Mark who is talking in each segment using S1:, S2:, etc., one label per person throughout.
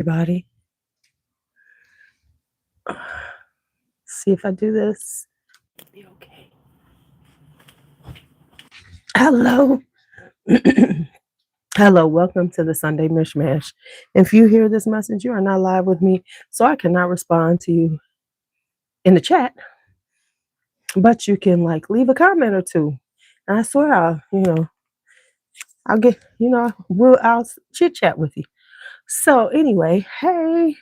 S1: Everybody. See if I do this. Be okay. Hello. Hello, welcome to the Sunday Mishmash. If you hear this message, you are not live with me, so I cannot respond to you in the chat, but you can leave a comment or two. And I swear I'll get, I'll chit chat with you. So anyway, hey.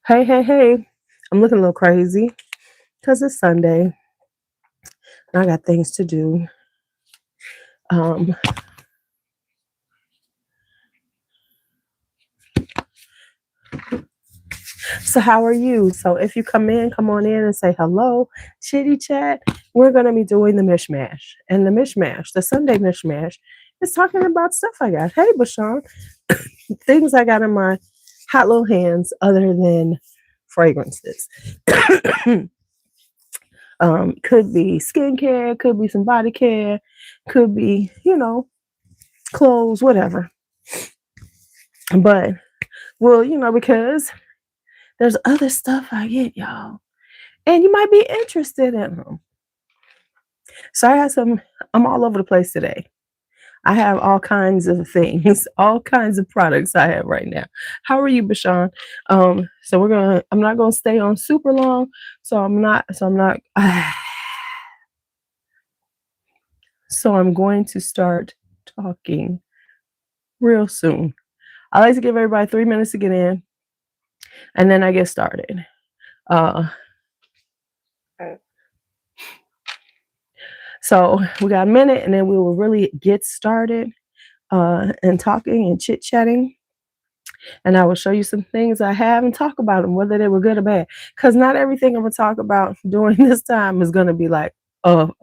S1: I'm looking a little crazy because it's Sunday. And I got things to do. So how are you? So if you come on in and say hello, chitty chat. We're gonna be doing the mishmash. And the mishmash, the Sunday mishmash, is talking about stuff I got. Hey Bashan, things I got in my hot little hands other than fragrances. Could be skincare, could be some body care, could be, clothes, whatever. But because there's other stuff I get, y'all. And you might be interested in them. So I'm all over the place today. I have all kinds of things, all kinds of products I have right now. How are you, Bashan? So I'm not gonna stay on super long. So I'm going to start talking real soon. I like to give everybody 3 minutes to get in, and then I get started. So we got a minute, and then we will really get started and talking and chit-chatting. And I will show you some things I have and talk about them, whether they were good or bad. Because not everything I'm going to talk about during this time is going to be like I'm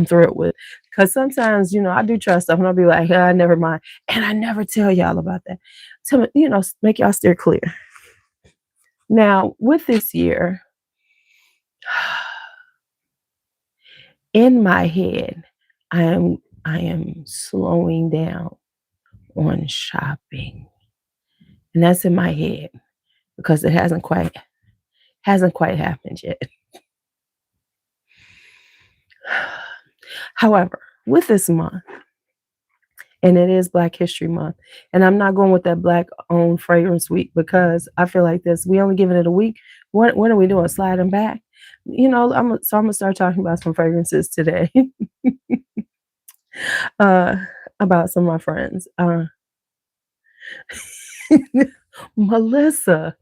S1: thrilled with. Because sometimes, I do try stuff and I'll be like, never mind. And I never tell y'all about that. To, make y'all steer clear. Now, with this year, in my head, I am slowing down on shopping. And that's in my head because it hasn't quite happened yet. However, with this month, and it is Black History Month, and I'm not going with that Black owned fragrance week because I feel like we only giving it a week. What are we doing? Sliding back? I'm gonna start talking about some fragrances today. About some of my friends. Melissa.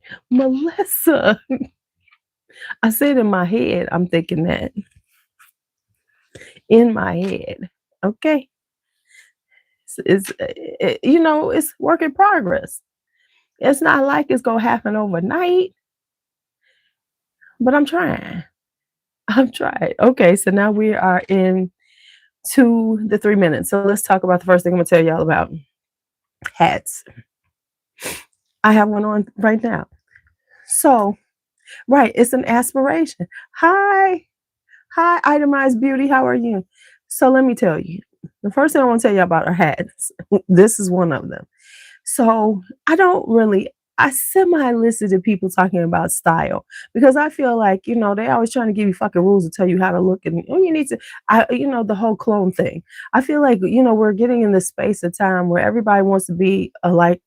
S1: I said in my head, I'm thinking that. In my head. Okay. It's work in progress. It's not like it's going to happen overnight, but I'm trying. Okay. So now we are into the 3 minutes. So let's talk about the first thing I'm going to tell y'all about. Hats. I have one on right now. So, right. It's an aspiration. Hi, Itemized Beauty. How are you? So let me tell you. The first thing I want to tell you about are hats. This is one of them. So I semi-listen to people talking about style because I feel like, they always trying to give you fucking rules to tell you how to look and you need to, the whole clone thing. I feel like, we're getting in this space of time where everybody wants to be alike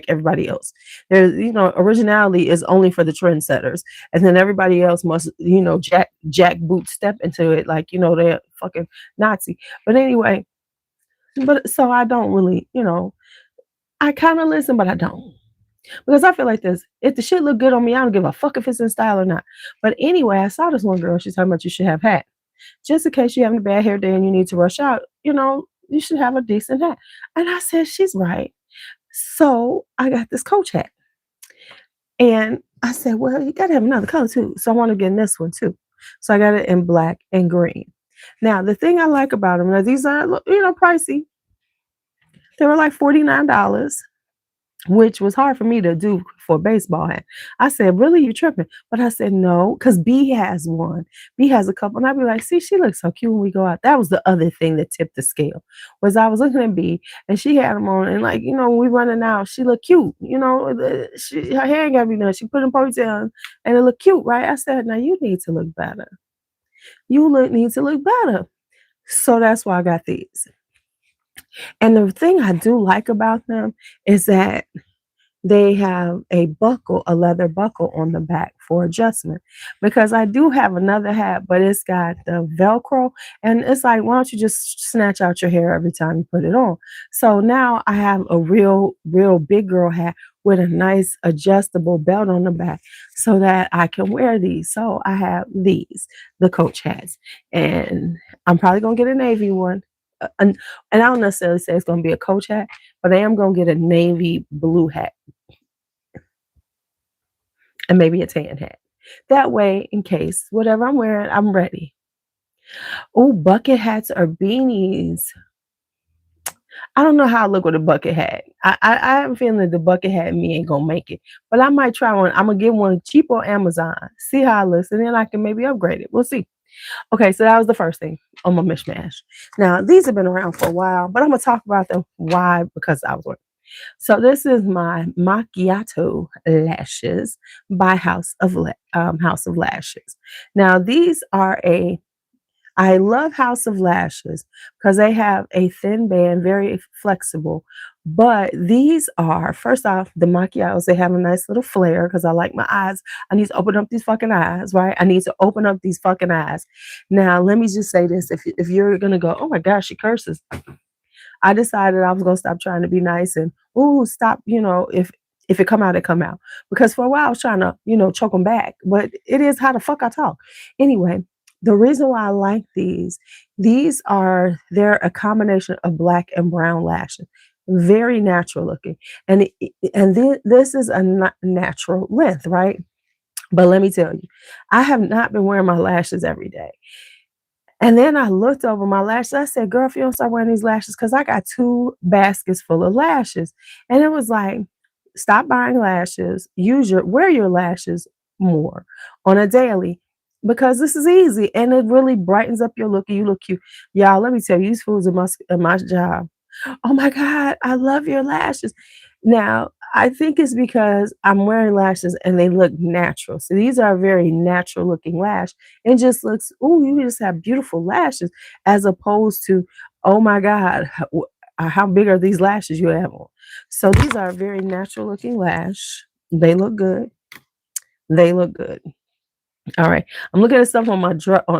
S1: everybody else. There's, originality is only for the trendsetters. And then everybody else must, jack boot step into it like, they're fucking Nazi. But anyway, so I don't really, I kind of listen, but I don't. Because I feel like this. If the shit look good on me, I don't give a fuck if it's in style or not. But anyway, I saw this one girl. She's talking about you should have hat. Just in case you're having a bad hair day and you need to rush out, you should have a decent hat. And I said, she's right. So I got this Coach hat. And I said, well, you got to have another color too. So I want to get in this one too. So I got it in black and green. Now, the thing I like about them, now these are, pricey. They were like $49. which was hard for me to do for a baseball hat. I said, "Really, you tripping?" But I said, "No," because B has one. B has a couple, and I'd be like, "See, she looks so cute when we go out." That was the other thing that tipped the scale. Was I was looking at B, and she had them on, and like when we running out, she looked cute. Her hair ain't gotta be done. She put in ponytail, and it looked cute, right? I said, "Now you need to look better. Need to look better." So that's why I got these. And the thing I do like about them is that they have a leather buckle on the back for adjustment. Because I do have another hat, but it's got the Velcro, and it's like, why don't you just snatch out your hair every time you put it on? So now I have a real big girl hat with a nice adjustable belt on the back so that I can wear these. So I have these, the coach hats, and I'm probably gonna get a navy one. And I don't necessarily say it's gonna be a coach hat, but I am gonna get a navy blue hat and maybe a tan hat. That way, in case whatever I'm wearing, I'm ready. Oh, bucket hats or beanies. I don't know how I look with a bucket hat. I have a feeling that the bucket hat and me ain't gonna make it, but I might try one. I'm gonna get one cheap on Amazon, see how it looks, and then I can maybe upgrade it. We'll see. Okay, so that was the first thing on my mishmash. Now these have been around for a while, but I'm gonna talk about them. Why? Because I was working. So this is my macchiato lashes by House of Lashes. Now these are I love House of Lashes because they have a thin band, very flexible. But these are, first off, the macchiatos, they have a nice little flare because I like my eyes. I need to open up these fucking eyes, right? I need to open up these fucking eyes. Now, let me just say this. If you're going to go, oh my gosh, she curses. I decided I was gonna stop trying to be nice and stop, if it come out, it come out. Because for a while I was trying to, choke them back. But it is how the fuck I talk. Anyway, the reason why I like they're a combination of black and brown lashes. Very natural looking. This is a natural length, right? But let me tell you, I have not been wearing my lashes every day. And then I looked over my lashes. I said, girl, if you don't start wearing these lashes, because I got 2 baskets full of lashes. And it was like, stop buying lashes. Wear your lashes more on a daily because this is easy and it really brightens up your look and you look cute. Y'all, let me tell you, these fools at my job. Oh my God, I love your lashes. Now, I think it's because I'm wearing lashes and they look natural. So these are very natural looking lash. It just looks, you just have beautiful lashes as opposed to, oh my God, how big are these lashes you have on? So these are a very natural looking lash. They look good. They look good. All right. I'm looking at stuff on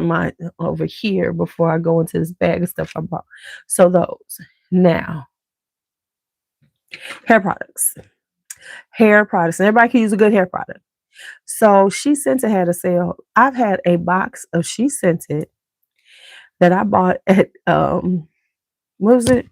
S1: my over here before I go into this bag of stuff I bought. So those. Now, hair products. Hair products. And everybody can use a good hair product. So She Scented had a sale. I've had a box of She Scented that I bought at what was it?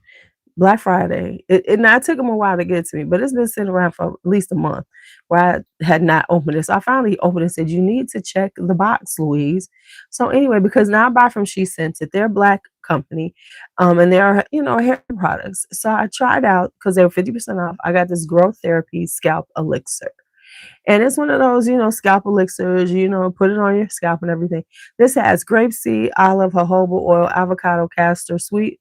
S1: Black Friday. Now it took them a while to get it to me, but it's been sitting around for at least a month where I had not opened it. So I finally opened it and said, you need to check the box, Louise. So anyway, because now I buy from She Scented, they're a Black company, and they're, hair products. So I tried out because they were 50% off. I got this Growth Therapy Scalp Elixir. And it's one of those, scalp elixirs, put it on your scalp and everything. This has grapeseed, olive, jojoba oil, avocado, castor, sweet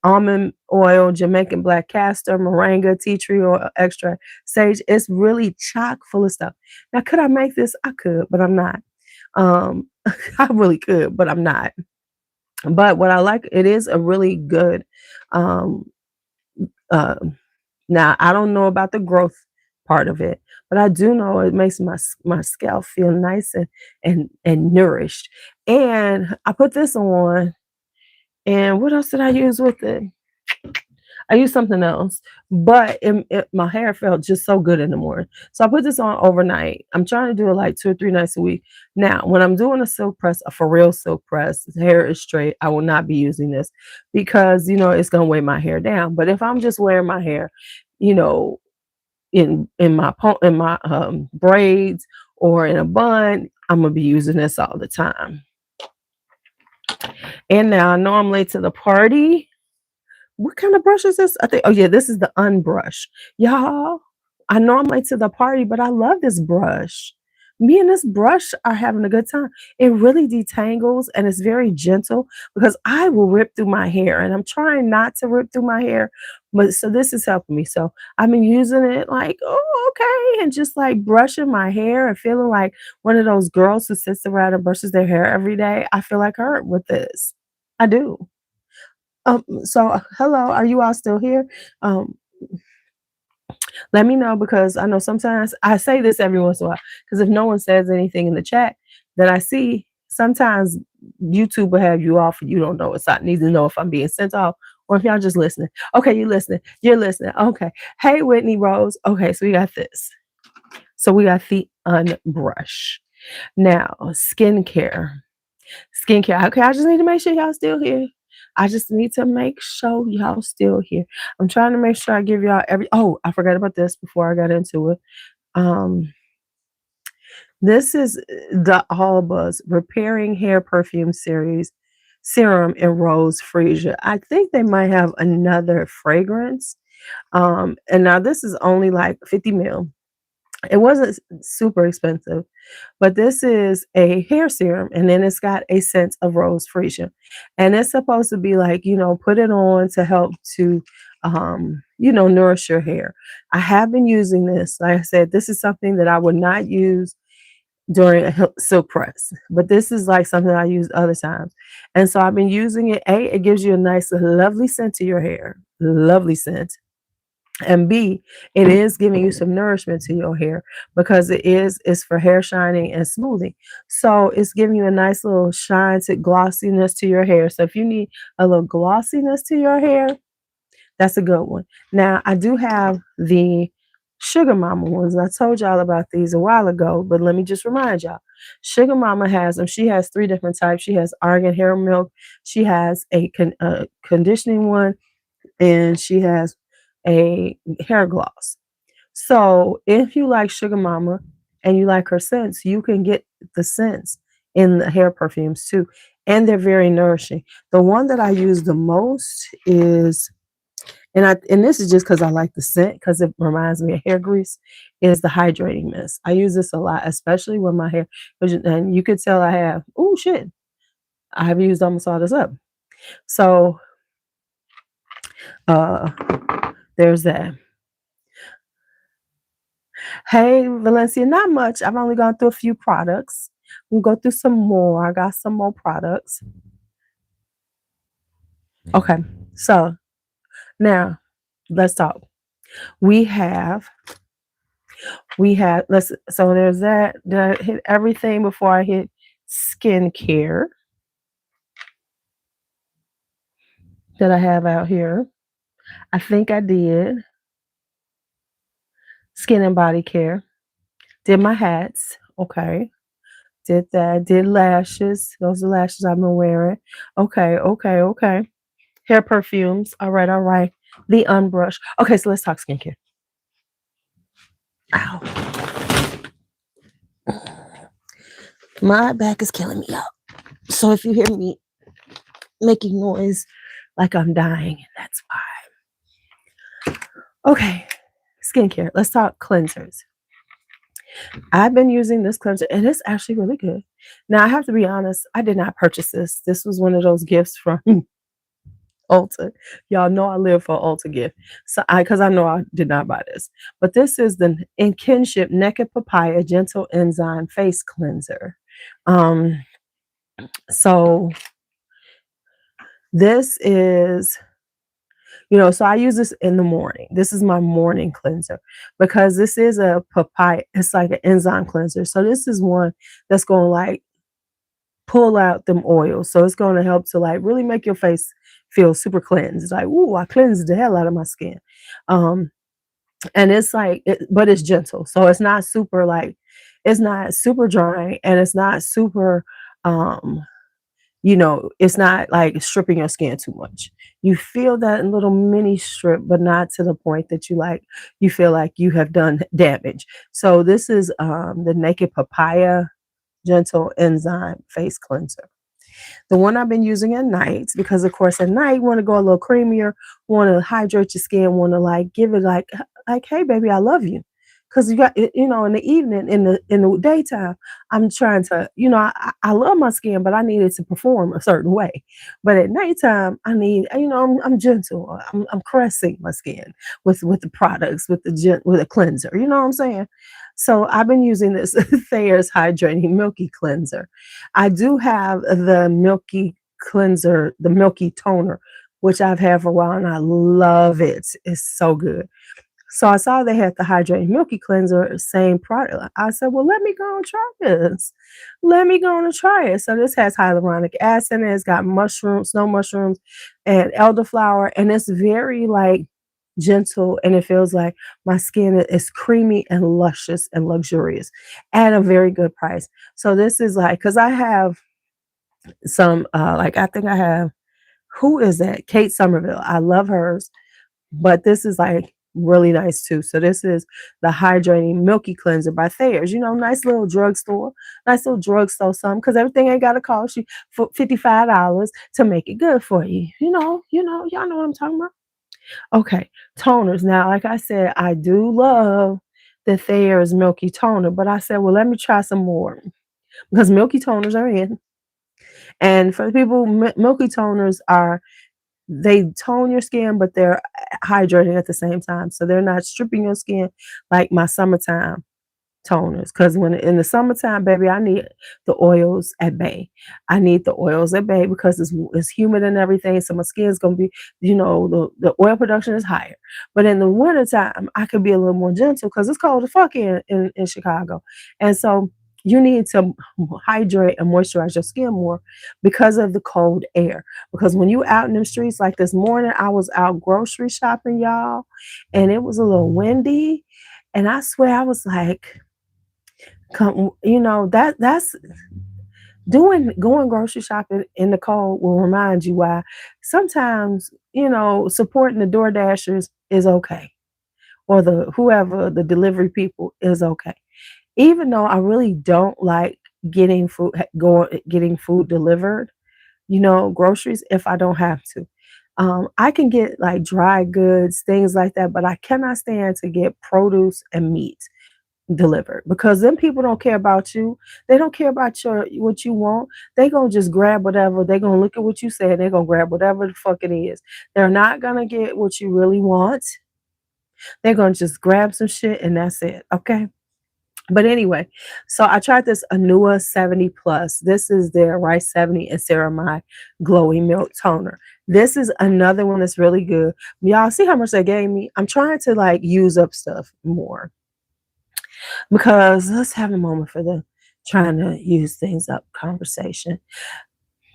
S1: almond oil, Jamaican black castor, moringa, tea tree oil extract, sage. It's really chock full of stuff. Now, could I make this? I could, but I'm not. I really could, but I'm not. But what I like, it is a really good. Now, I don't know about the growth part of it, but I do know it makes my scalp feel nice and nourished. And I put this on. And what else did I use with it? I used something else, but my hair felt just so good in the morning. So I put this on overnight. I'm trying to do it like 2 or 3 nights a week. Now, when I'm doing a silk press, a for real silk press, the hair is straight, I will not be using this because, it's going to weigh my hair down. But if I'm just wearing my hair, in my braids or in a bun, I'm going to be using this all the time. And now I know I'm late to the party, What kind of brush is this? I think, oh yeah, this is the unbrush. Y'all, I know I'm late to the party, but I love this brush. Me and this brush are having a good time. It really detangles and it's very gentle because I will rip through my hair and I'm trying not to rip through my hair. But so this is helping me. So I've been using it like, oh, okay. And just like brushing my hair and feeling like one of those girls who sits around and brushes their hair every day. I feel like her with this. I do. So hello, are you all still here? Um, Let me know because I know sometimes I say this every once in a while because if no one says anything in the chat that I see, sometimes YouTube will have you off and you don't know. So I need to know if I'm being sent off or if y'all just listening. Okay, you listening. You're listening. Okay. Hey, Whitney Rose. Okay, so we got this. So we got the unbrush. Now, skincare. Skincare. Okay, I just need to make sure y'all still here. I just need to make sure y'all still here. I'm trying to make sure I give y'all every. Oh, I forgot about this before I got into it. Um, this is the All Buzz Repairing Hair Perfume Series Serum in Rose Freesia. I think they might have another fragrance. And now this is only like 50 mil. It wasn't super expensive, but this is a hair serum and then it's got a scent of rose freesia. And it's supposed to be like, put it on to help to, nourish your hair. I have been using this. Like I said, this is something that I would not use during a silk press, but this is like something I use other times. And so I've been using it. A, it gives you a nice, lovely scent to your hair, lovely scent. And B, it is giving you some nourishment to your hair because it's for hair shining and smoothing. So it's giving you a nice little shine to glossiness to your hair. So if you need a little glossiness to your hair, that's a good one. Now I do have the Sugar Mama ones. I told y'all about these a while ago, but let me just remind y'all. Sugar Mama has them. She has 3 different types. She has argan hair milk. She has a conditioning one, and she has a hair gloss. So if you like Sugar Mama and you like her scents, you can get the scents in the hair perfumes too. And they're very nourishing. The one that I use the most is, and this is just because I like the scent, because it reminds me of hair grease, is the hydrating mist. I use this a lot, especially when my hair, and you could tell I have, oh shit, I have used almost all this up. So there's that. Hey, Valencia, not much. I've only gone through a few products. We'll go through some more. I got some more products. Okay, so now let's talk. So there's that. Did I hit everything before I hit skincare that I have out here? I think I did. Skin and body care. Did my hats. Okay. Did that. Did lashes. Those are lashes I've been wearing. Okay. Hair perfumes. All right. The unbrush. Okay, so let's talk skincare. Ow. My back is killing me up. So if you hear me making noise like I'm dying, that's why. Okay, skincare. Let's talk cleansers. I've been using this cleanser and it's actually really good. Now I have to be honest, I did not purchase this. This was one of those gifts from Ulta. Y'all know I live for Ulta gift. So because I know I did not buy this. But this is the In Kinship Naked Papaya Gentle Enzyme Face Cleanser. So this is, so I use this in the morning. This is my morning cleanser because this is a papaya. It's like an enzyme cleanser. So this is one that's going to like pull out them oils. So it's going to help to like really make your face feel super cleansed. Like, ooh, I cleansed the hell out of my skin. And it's like, but it's gentle. So it's not super like, it's not super drying and it's not super, it's not like stripping your skin too much. You feel that little mini strip, but not to the point that you feel like you have done damage. So this is the Naked Papaya Gentle Enzyme Face Cleanser. The one I've been using at nights, because of course at night you want to go a little creamier, want to hydrate your skin, want to like give it like, hey baby, I love you. Cause you got, in the evening, in the daytime, I'm trying to, I love my skin, but I need it to perform a certain way. But at nighttime, I need, I'm gentle. I'm caressing my skin with the products, with a cleanser. You know what I'm saying? So I've been using this Thayer's Hydrating Milky Cleanser. I do have the Milky Cleanser, the Milky Toner, which I've had for a while, and I love it. It's so good. So I saw they had the Hydrating Milky Cleanser, same product. I said, well, let me go and try this. Let me go and try it. So this has hyaluronic acid in it. It's got mushrooms, snow mushrooms, and elderflower, and it's very like gentle, and it feels like my skin is creamy and luscious and luxurious at a very good price. So this is like, because I have some, like I think I have, who is that? Kate Somerville. I love hers, but this is like really nice too. So this is the Hydrating Milky Cleanser by Thayer's. Nice little drugstore something, because everything ain't gotta cost you for $55 to make it good for you. Y'all know what I'm talking about. Okay, toners. Now, like I said, I do love the Thayer's Milky Toner, but I said, well, let me try some more because Milky Toners are in. And for the people, Milky Toners they tone your skin, but they're hydrating at the same time. So they're not stripping your skin like my summertime toners, because when in the summertime, baby, I need the oils at bay. I need the oils at bay because it's humid and everything, so my skin's gonna be, the oil production is higher. But in the wintertime, I could be a little more gentle because it's cold as fuck in Chicago, and so you need to hydrate and moisturize your skin more because of the cold air. Because when you out in the streets, like this morning, I was out grocery shopping, y'all, and it was a little windy, and I swear I was like, that's going grocery shopping in the cold will remind you why sometimes, supporting the door dashers is okay, or the delivery people is okay, even though I really don't like getting food delivered, groceries, if I don't have to. I can get like dry goods, things like that, but I cannot stand to get produce and meat delivered, because then people don't care about you. They don't care about what you want. They gonna just grab whatever. They gonna look at what you said. They gonna grab whatever the fuck it is. They're not gonna get what you really want. They're gonna just grab some shit and that's it. Okay. But anyway, so I tried this Anua 70 Plus. This is their Rice 70 and Ceramide Glowing Milk Toner. This is another one that's really good. Y'all see how much they gave me? I'm trying to like use up stuff more, because let's have a moment for the trying to use things up conversation.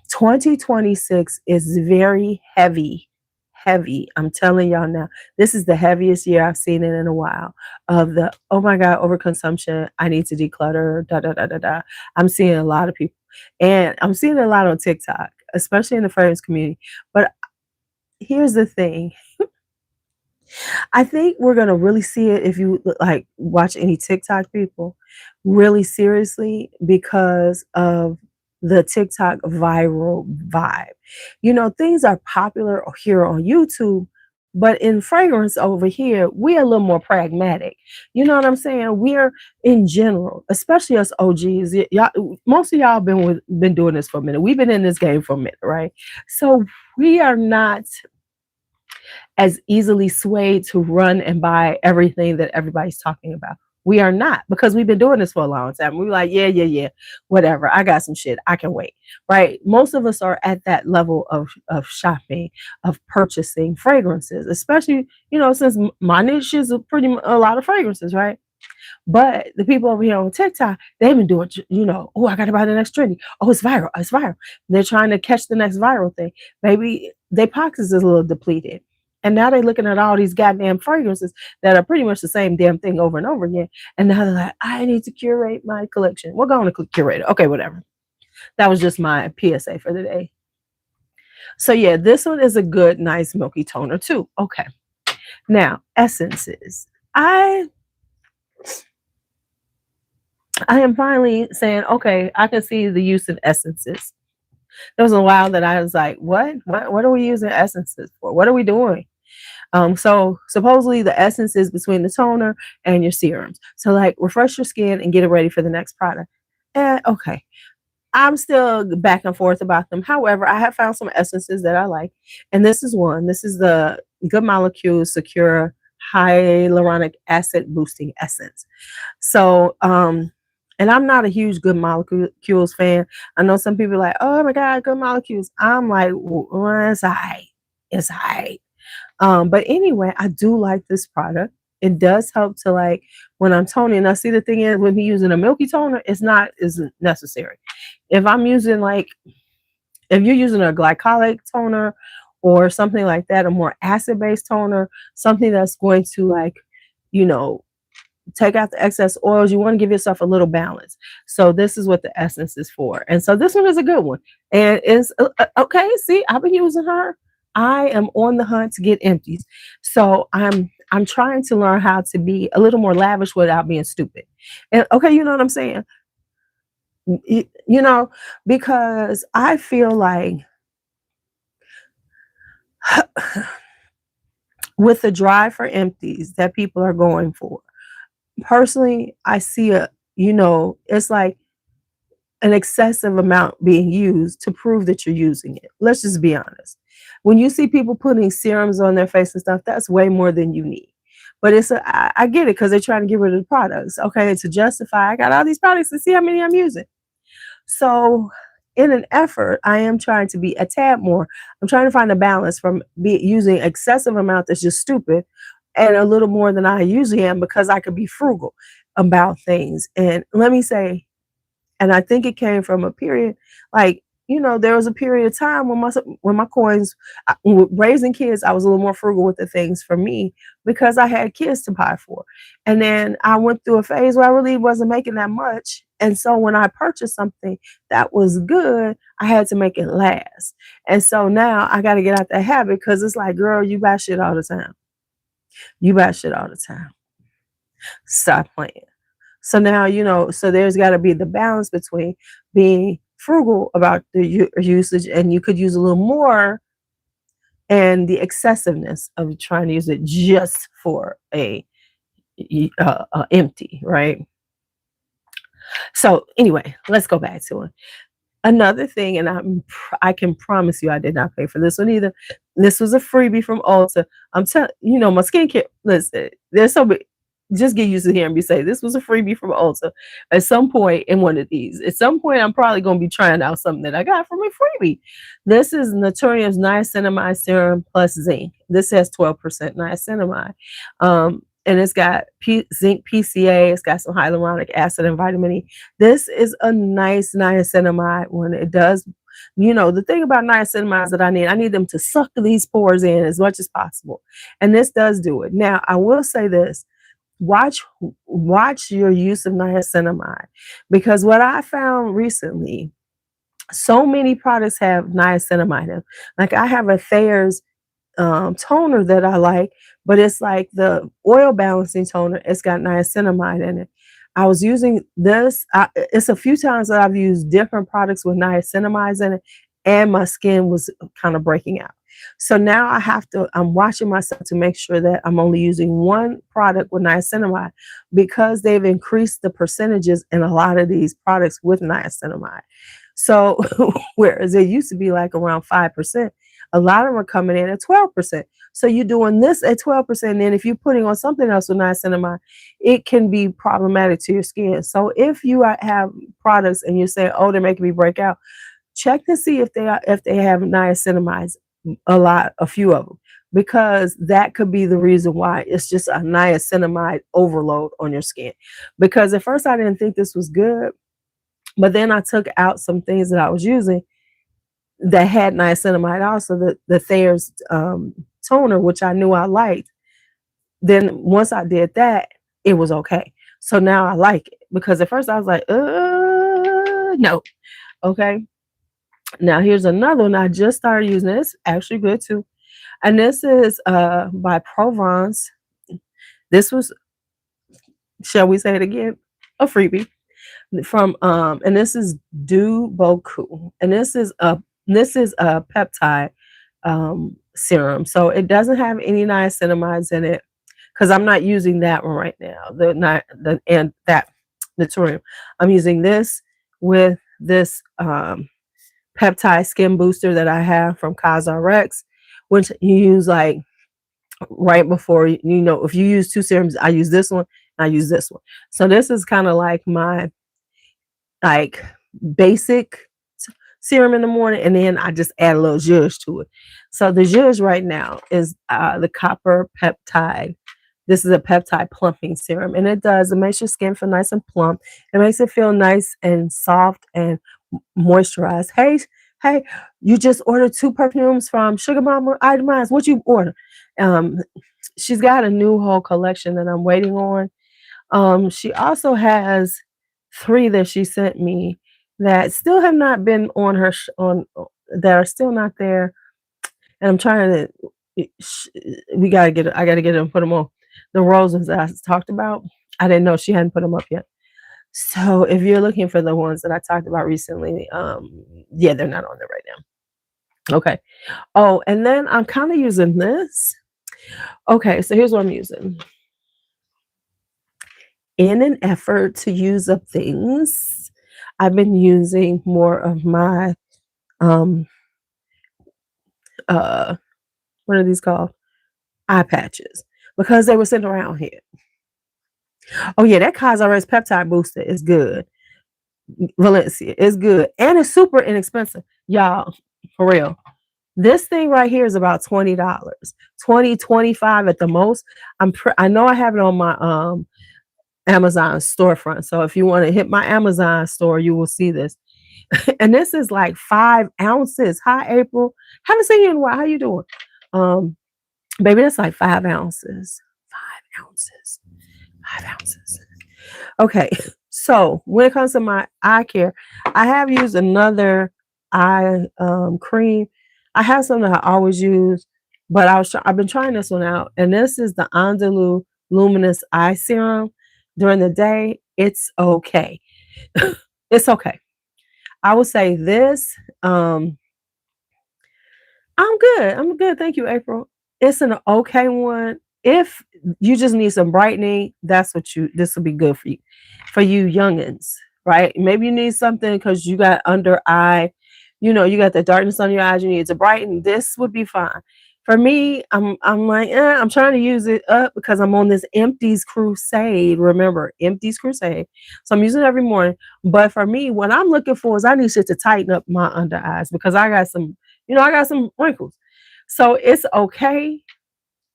S1: 2026 is very heavy. Heavy. I'm telling y'all now, this is the heaviest year I've seen it in a while. Of the, oh my God, overconsumption. I need to declutter. Da da da da da. I'm seeing a lot of people, and I'm seeing a lot on TikTok, especially in the fragrance community. But here's the thing. I think we're gonna really see it if you like watch any TikTok people really seriously, because of the TikTok viral vibe. Things are popular here on YouTube, but in fragrance over here, we're a little more pragmatic. You know what I'm saying? We're in general, especially us OGs. Y'all, most of y'all been doing this for a minute. We've been in this game for a minute, right? So we are not as easily swayed to run and buy everything that everybody's talking about. We are not, because we've been doing this for a long time. We're like, yeah, whatever. I got some shit. I can wait, right? Most of us are at that level of shopping, of purchasing fragrances, especially, since my niche is a lot of fragrances, right? But the people over here on TikTok, they've been doing, oh, I got to buy the next trendy. Oh, it's viral. It's viral. They're trying to catch the next viral thing. Maybe their pockets is a little depleted. And now they're looking at all these goddamn fragrances that are pretty much the same damn thing over and over again. And now they're like, I need to curate my collection. We're going to curate it. Okay, whatever. That was just my PSA for the day. So yeah, this one is a good, nice milky toner too. Okay. Now, essences. I am finally saying, okay, I can see the use of essences. There was a while that I was like, what are we using essences for? What are we doing? So supposedly the essence is between the toner and your serums. So like refresh your skin and get it ready for the next product. And okay, I'm still back and forth about them. However, I have found some essences that I like, and this is one. This is the Good Molecules Secure Hyaluronic Acid Boosting Essence. So, and I'm not a huge Good Molecules fan. I know some people are like, oh my God, Good Molecules. I'm like, well, it's high. It's high. But anyway, I do like this product. It does help to like when I'm toning. Now, see, the thing is, when you're using a milky toner, isn't necessary. If I'm using like, if you're using a glycolic toner or something like that, a more acid-based toner, something that's going to like, you know, take out the excess oils, you want to give yourself a little balance. So this is what the essence is for. And so this one is a good one. And it's okay. See, I've been using her. I am on the hunt to get empties. So I'm trying to learn how to be a little more lavish without being stupid. And okay, you know what I'm saying? You know, because I feel like with the drive for empties that people are going for, personally, I see it's like an excessive amount being used to prove that you're using it. Let's just be honest. When you see people putting serums on their face and stuff, that's way more than you need. But I get it because they're trying to get rid of the products. Okay, to justify, I got all these products to see how many I'm using. So in an effort, I am trying to be a tad more. I'm trying to find a balance from using excessive amount that's just stupid and a little more than I usually am because I could be frugal about things. And let me say, and I think it came from a period like, there was a period of time when my coins, raising kids, I was a little more frugal with the things for me because I had kids to buy for. And then I went through a phase where I really wasn't making that much. And so when I purchased something that was good, I had to make it last. And so now I got to get out that habit because it's like, girl, you buy shit all the time. You buy shit all the time. Stop playing. So now, so there's got to be the balance between being frugal about the usage and you could use a little more and the excessiveness of trying to use it just for a empty, right? So anyway, let's go back to it. Another thing, and I can promise you I did not pay for this one either. This was a freebie from Ulta. I'm telling my skincare, listen, there's so many. Just get used to hearing me say this was a freebie from Ulta at some point in one of these. At some point, I'm probably going to be trying out something that I got from a freebie. This is Naturium's niacinamide serum plus zinc. This has 12% niacinamide. And it's got zinc PCA. It's got some hyaluronic acid and vitamin E. This is a nice niacinamide one. It does, the thing about niacinamide is that I need them to suck these pores in as much as possible. And this does do it. Now, I will say this. Watch your use of niacinamide, because what I found recently, so many products have niacinamide in them. Like I have a Thayer's toner that I like, but it's like the oil balancing toner. It's got niacinamide in it. I was using this. It's a few times that I've used different products with niacinamides in it, and my skin was kind of breaking out. So now I'm watching myself to make sure that I'm only using one product with niacinamide because they've increased the percentages in a lot of these products with niacinamide. So whereas it used to be like around 5%, a lot of them are coming in at 12%. So you're doing this at 12%. And then if you're putting on something else with niacinamide, it can be problematic to your skin. So if you have products and you say, oh, they're making me break out, check to see if they have niacinamides, a few of them, because that could be the reason why it's just a niacinamide overload on your skin. Because at first I didn't think this was good, but then I took out some things that I was using that had niacinamide also, the Thayer's toner, which I knew I liked. Then once I did that, it was okay. So now I like it, because at first I was like, no. Okay. Now here's another one I just started using. It's actually good too. And this is by Provence. This was, shall we say it again, a freebie. from and this is Du Boku, and this is a peptide serum. So it doesn't have any niacinamides in it because I'm not using that one right now. The not the and that Naturium. I'm using this with this peptide skin booster that I have from CosRx, which you use like right before if you use two serums, I use this one, I use this one. So this is kind of like my like basic serum in the morning, and then I just add a little zhuzh to it. So the zhuzh right now is the copper peptide. This is a peptide plumping serum, and it makes your skin feel nice and plump. It makes it feel nice and soft and moisturized. Hey, you just ordered 2 perfumes from Sugar Mama Itemized. What you order? Um, she's got a new whole collection that I'm waiting on. She also has 3 that she sent me that still have not been on her that are still not there, and I'm trying to. We gotta get. I gotta get them, put them on the roses that I talked about. I didn't know she hadn't put them up yet. So if you're looking for the ones that I talked about recently, yeah, they're not on there right now. Okay. Oh, and then I'm kind of using this. Okay, so here's what I'm using. In an effort to use up things, I've been using more of my um what are these called? Eye patches, because they were sitting around here. Oh yeah, that CosRx peptide booster is good. Valencia is good, and it's super inexpensive, y'all. For real, this thing right here is about $20, 25 at the most. I know I have it on my Amazon storefront, so if you want to hit my Amazon store, you will see this. And this is like 5 ounces. Hi, April. Haven't seen you in a while. How you doing? Baby, that's like 5 ounces. 5 ounces. 5 ounces. Okay. So when it comes to my eye care, I have used another eye cream. I have something that I always use, but I've been trying this one out, and this is the LuuLuu Luminous Eye Serum. During the day, it's okay. It's okay. I would say this. I'm good. I'm good. Thank you, April. It's an okay one. If you just need some brightening, this will be good for you. For you youngins, right? Maybe you need something because you got under eye, you got the darkness on your eyes, you need to brighten. This would be fine. For me, I'm like, I'm trying to use it up because I'm on this empties crusade. Remember, empties crusade. So I'm using it every morning. But for me, what I'm looking for is I need shit to tighten up my under eyes because I got some wrinkles. So it's okay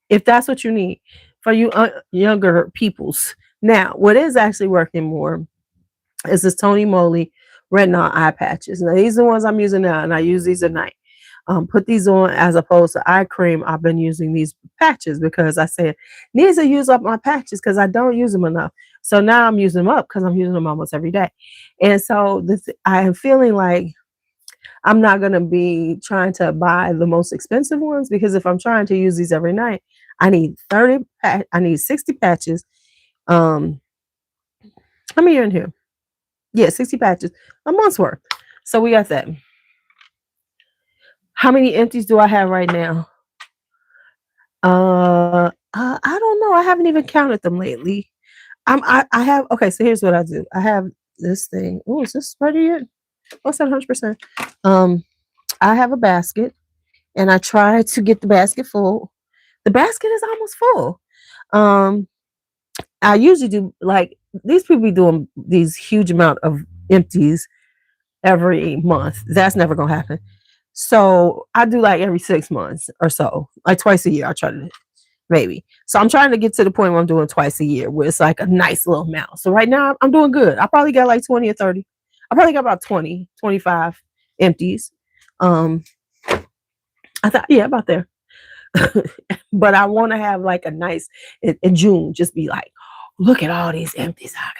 S1: if that's what you need for you younger peoples. Now, what is actually working more is this Tony Moly retinol eye patches. Now, these are the ones I'm using now, and I use these at night. Put these on as opposed to eye cream. I've been using these patches because I said need to use up my patches because I don't use them enough. So now I'm using them up because I'm using them almost every day. And so I am feeling like I'm not going to be trying to buy the most expensive ones because if I'm trying to use these every night, I need 60 patches. How many are in here? Yeah, 60 patches, a month's worth. So we got that. How many empties do I have right now? I don't know. I haven't even counted them lately. I have, okay, so here's what I do. I have this thing. Oh, is this ready yet? What's that 100%? I have a basket and I try to get the basket full. The basket is almost full. I usually do like these people be doing these huge amount of empties every month. That's never gonna happen. So I do like every 6 months or so, like twice a year. I try to maybe. So I'm trying to get to the point where I'm doing twice a year, where it's like a nice little amount. So right now I'm doing good. I probably got like 20 or 30. I probably got about 20, 25 empties. I thought, yeah, about there. But I want to have like a nice in June, just be like, look at all these empties I got.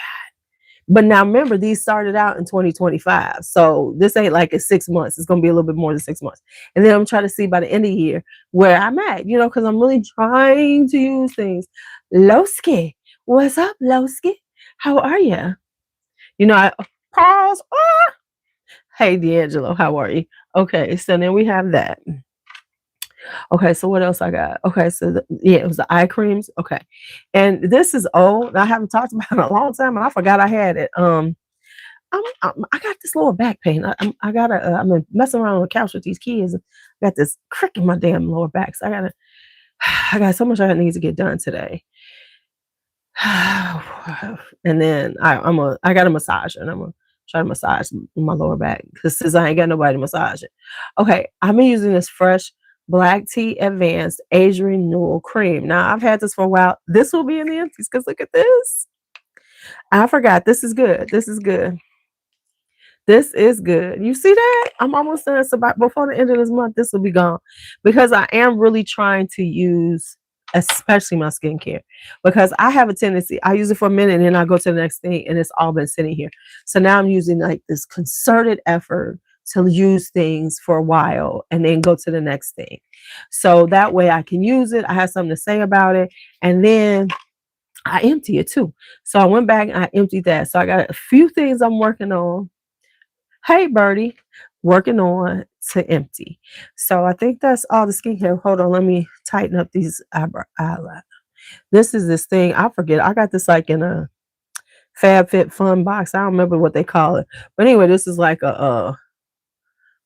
S1: But now remember, these started out in 2025. So this ain't like it's 6 months. It's going to be a little bit more than 6 months. And then I'm trying to see by the end of the year where I'm at, because I'm really trying to use things. Lowski, what's up, Lowski? How are you? You know, I pause. Ah! Hey, D'Angelo, how are you? Okay, so then we have that. Okay, so what else I got? Okay, so yeah, it was the eye creams. Okay, and this is old. I haven't talked about it in a long time, and I forgot I had it. I got this lower back pain. I gotta. I've been messing around on the couch with these kids. I got this crick in my damn lower back. So I gotta. I got so much I need to get done today. And then I got a massager, and I'm gonna try to massage my lower back because since I ain't got nobody to massage it. Okay, I've been using this fresh black tea advanced age renewal cream. Now I've had this for a while. This will be in the empties because look at this. I forgot. This is good. This is good. This is good. You see that? I'm almost done. It's about before the end of this month. This will be gone because I am really trying to use, especially my skincare, because I have a tendency. I use it for a minute and then I go to the next thing, and it's all been sitting here. So now I'm using like this concerted effort to use things for a while and then go to the next thing. So that way I can use it. I have something to say about it, and then I empty it too. So I went back and I emptied that. So I got a few things I'm working on. Hey, Birdie, working on to empty. So I think that's all the skincare. Hold on, let me tighten up these eyeliner. This is this thing. I forget. I got this like in a FabFitFun box. I don't remember what they call it. But anyway, this is like a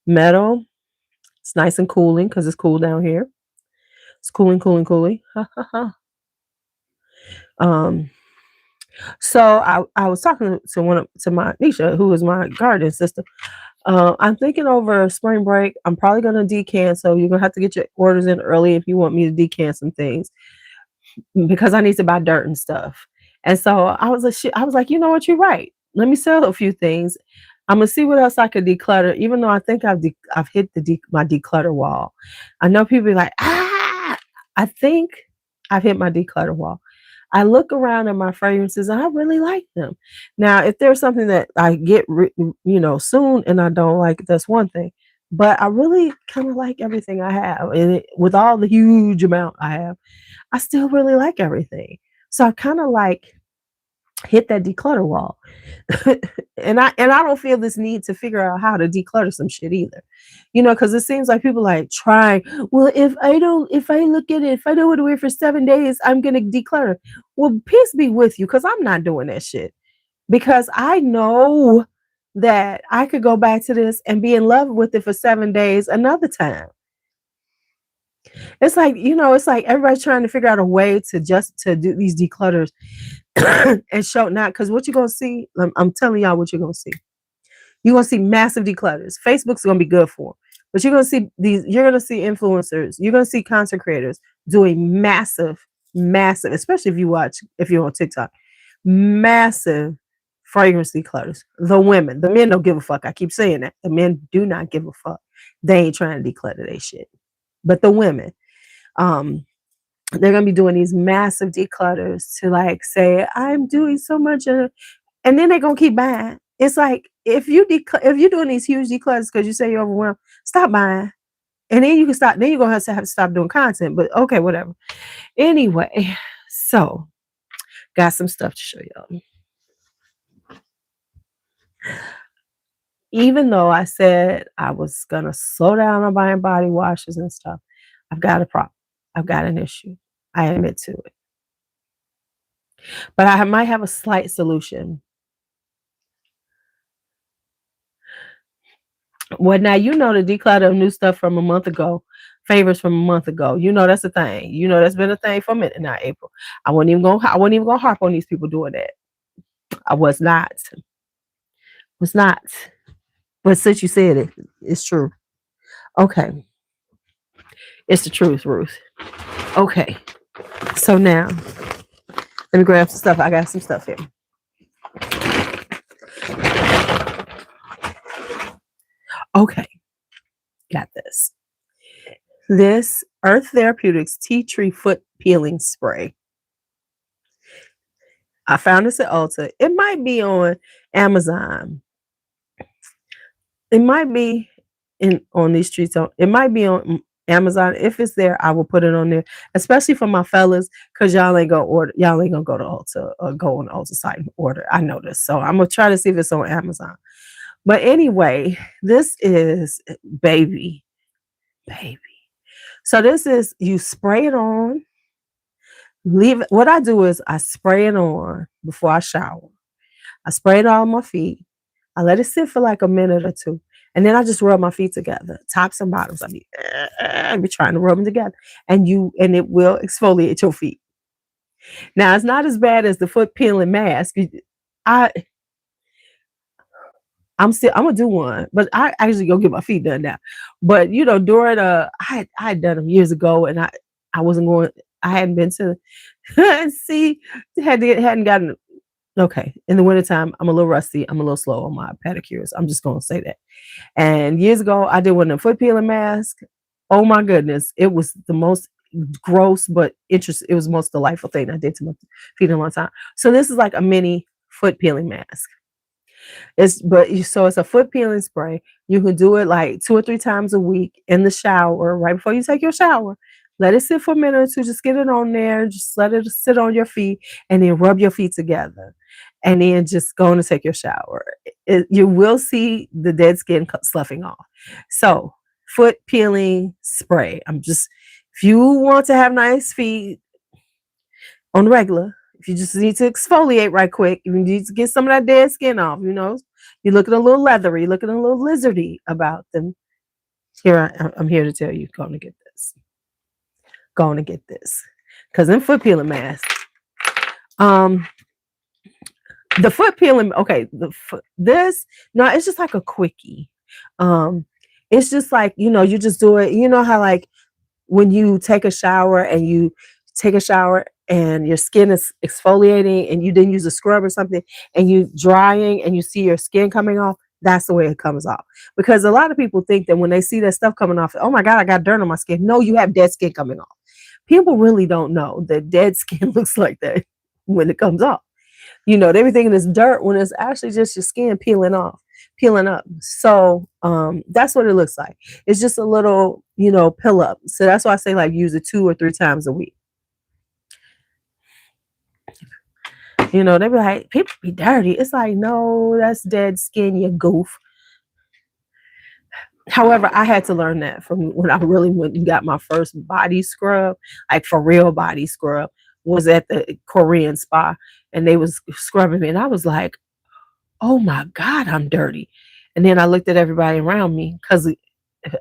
S1: metal. It's nice and cooling because it's cool down here. It's cooling, cooling, cooling. um, so I was talking to my Nisha, who is my garden sister. I'm thinking over spring break. I'm probably gonna decant, so you're gonna have to get your orders in early if you want me to decant some things because I need to buy dirt and stuff. And so I was like, you know what, you're right. Let me sell a few things. I'm gonna see what else I could declutter. Even though I think I've hit my declutter wall. I know people be like, ah, I think I've hit my declutter wall. I look around at my fragrances and I really like them. Now, if there's something that I get, soon and I don't like, that's one thing. But I really kind of like everything I have, and with all the huge amount I have, I still really like everything. So I kind of like hit that declutter wall, and I don't feel this need to figure out how to declutter some shit either, because it seems like people like trying. Well, if I look at it, if I don't want to wear it for 7 days, I'm gonna declutter. Well, peace be with you, because I'm not doing that shit, because I know that I could go back to this and be in love with it for 7 days another time. It's like, it's like everybody's trying to figure out a way to do these declutters and show not, because what you're gonna see, I'm telling y'all what you're gonna see. You're gonna see massive declutters. Facebook's gonna be good for them. But you're gonna see influencers, you're gonna see content creators doing massive, massive, especially if you're on TikTok, massive fragrance declutters. The men don't give a fuck. I keep saying that. The men do not give a fuck. They ain't trying to declutter their shit. But the women, they're gonna be doing these massive declutters to like say, I'm doing so much, and then they're gonna keep buying. It's like if you're doing these huge declutters because you say you're overwhelmed, stop buying, and then you can stop. Then you're gonna have to stop doing content. But okay, whatever. Anyway, so got some stuff to show y'all. Even though I said I was gonna slow down on buying body washes and stuff, I've got a problem. I've got an issue. I admit to it. But I might have a slight solution. Well, now the declutter of new stuff from a month ago, favorites from a month ago. That's a thing. That's been a thing for a minute now, April. I wasn't even gonna harp on these people doing that. I was not. Was not. But since you said it, it's true. Okay. It's the truth, Ruth. Okay. So now, let me grab some stuff. I got some stuff here. Okay. Got this. This Earth Therapeutics Tea Tree Foot Peeling Spray. I found this at Ulta. It might be on Amazon. It might be on these streets. It might be on Amazon. If it's there, I will put it on there, especially for my fellas, because y'all ain't gonna order. Y'all ain't gonna go to Ulta or go on the Ulta site and order. I know this, so I'm gonna try to see if it's on Amazon. But anyway, this is baby. So this is, you spray it on. Leave it. What I do is I spray it on before I shower. I spray it all on my feet. I let it sit for like a minute or two. And then I just rub my feet together, tops and bottoms. I be trying to rub them together. And it will exfoliate your feet. Now it's not as bad as the foot peeling mask. I I'm gonna do one, but I actually go get my feet done now. But during I had done them years ago, and I wasn't going. I hadn't been to see hadn't gotten. Okay, in the wintertime, I'm a little rusty. I'm a little slow on my pedicures. I'm just gonna say that. And years ago, I did one of the foot peeling mask. Oh my goodness, it was the most gross but interesting. It was the most delightful thing I did to my feet in a long time. So this is like a mini foot peeling mask. So it's a foot peeling spray. You can do it like 2 or 3 times a week in the shower, right before you take your shower. Let it sit for a minute or two. Just get it on there. Just let it sit on your feet, and then rub your feet together, and then just go to take your shower. You will see the dead skin sloughing off. So foot peeling spray. If you want to have nice feet on the regular, if you just need to exfoliate right quick, you need to get some of that dead skin off, you're looking a little leathery, looking a little lizardy about them. I'm here to tell you, going to get this. Going to get this. Because in foot peeling masks, the foot peeling, okay, it's just like a quickie. It's just like, you just do it. You know how like when you take a shower and your skin is exfoliating and you didn't use a scrub or something and you drying and you see your skin coming off, that's the way it comes off. Because a lot of people think that when they see that stuff coming off, oh my God, I got dirt on my skin. No, you have dead skin coming off. People really don't know that dead skin looks like that when it comes off. They be thinking it's dirt when it's actually just your skin peeling up. So that's what it looks like. It's just a little, peel up. So that's why I say like use it 2 or 3 times a week. They be like, people be dirty. It's like, no, that's dead skin, you goof. However, I had to learn that from when I really went and got my first body scrub, like for real body scrub, was at the Korean spa, and they was scrubbing me, and I was like, oh my God, I'm dirty. And then I looked at everybody around me, because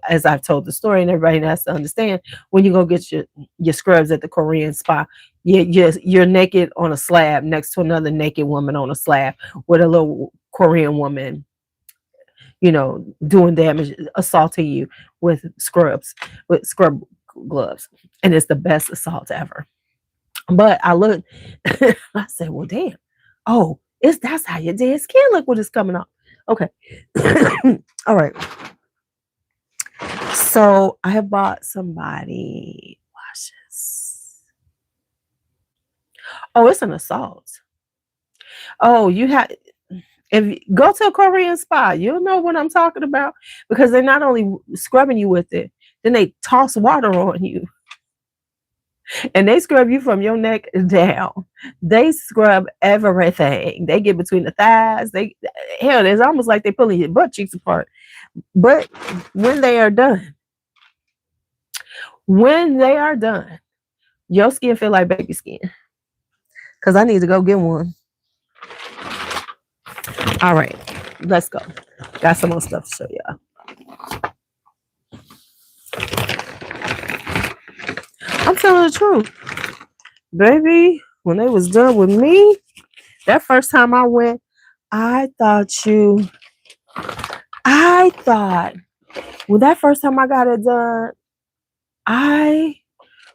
S1: as I've told the story, and everybody has to understand, when you go get your scrubs at the Korean spa, you're naked on a slab next to another naked woman on a slab with a little Korean woman, doing damage, assaulting you with scrub gloves. And it's the best assault ever. But I looked, I said, well, damn. Oh, that's how your dead skin look when it's coming off. Okay. All right. So I have bought some body washes. Oh, it's an assault. Oh, if you go to a Korean spa, you'll know what I'm talking about, because they're not only scrubbing you with it, then they toss water on you. And they scrub you from your neck down. They scrub everything. They get between the thighs. It's almost like they're pulling your butt cheeks apart. But when they are done, your skin feel like baby skin. Because I need to go get one. All right, let's go. Got some more stuff to show y'all. I'm telling the truth. Baby, when they was done with me, that first time I went, I thought, well, that first time I got it done, I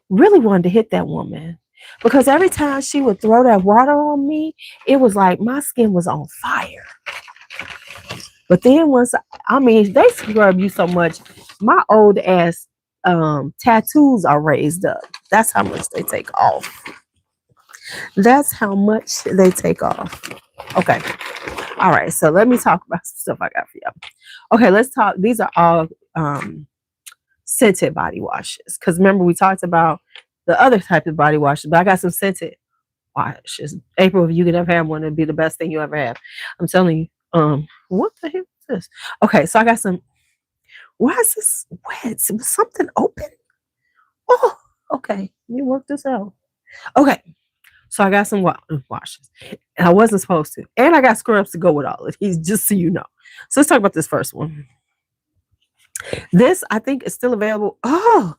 S1: really wanted to hit that woman. Because every time she would throw that water on me, it was like my skin was on fire. But then they scrub you so much, my old ass tattoos are raised up. That's how much they take off. Okay. All right. So let me talk about some stuff I got for y'all. Okay, let's talk. These are all scented body washes. Because remember, we talked about the other type of body washes, but I got some scented washes. April, if you could ever have one, it'd be the best thing you ever have. I'm telling you. What the heck is this? Okay, so I got some. Why is this wet? Was something open? Oh, okay. Let me work this out. Okay, so I got some washes, and I wasn't supposed to, and I got scrubs to go with all of these, just so you know. So let's talk about this first one. This I think is still available. Oh,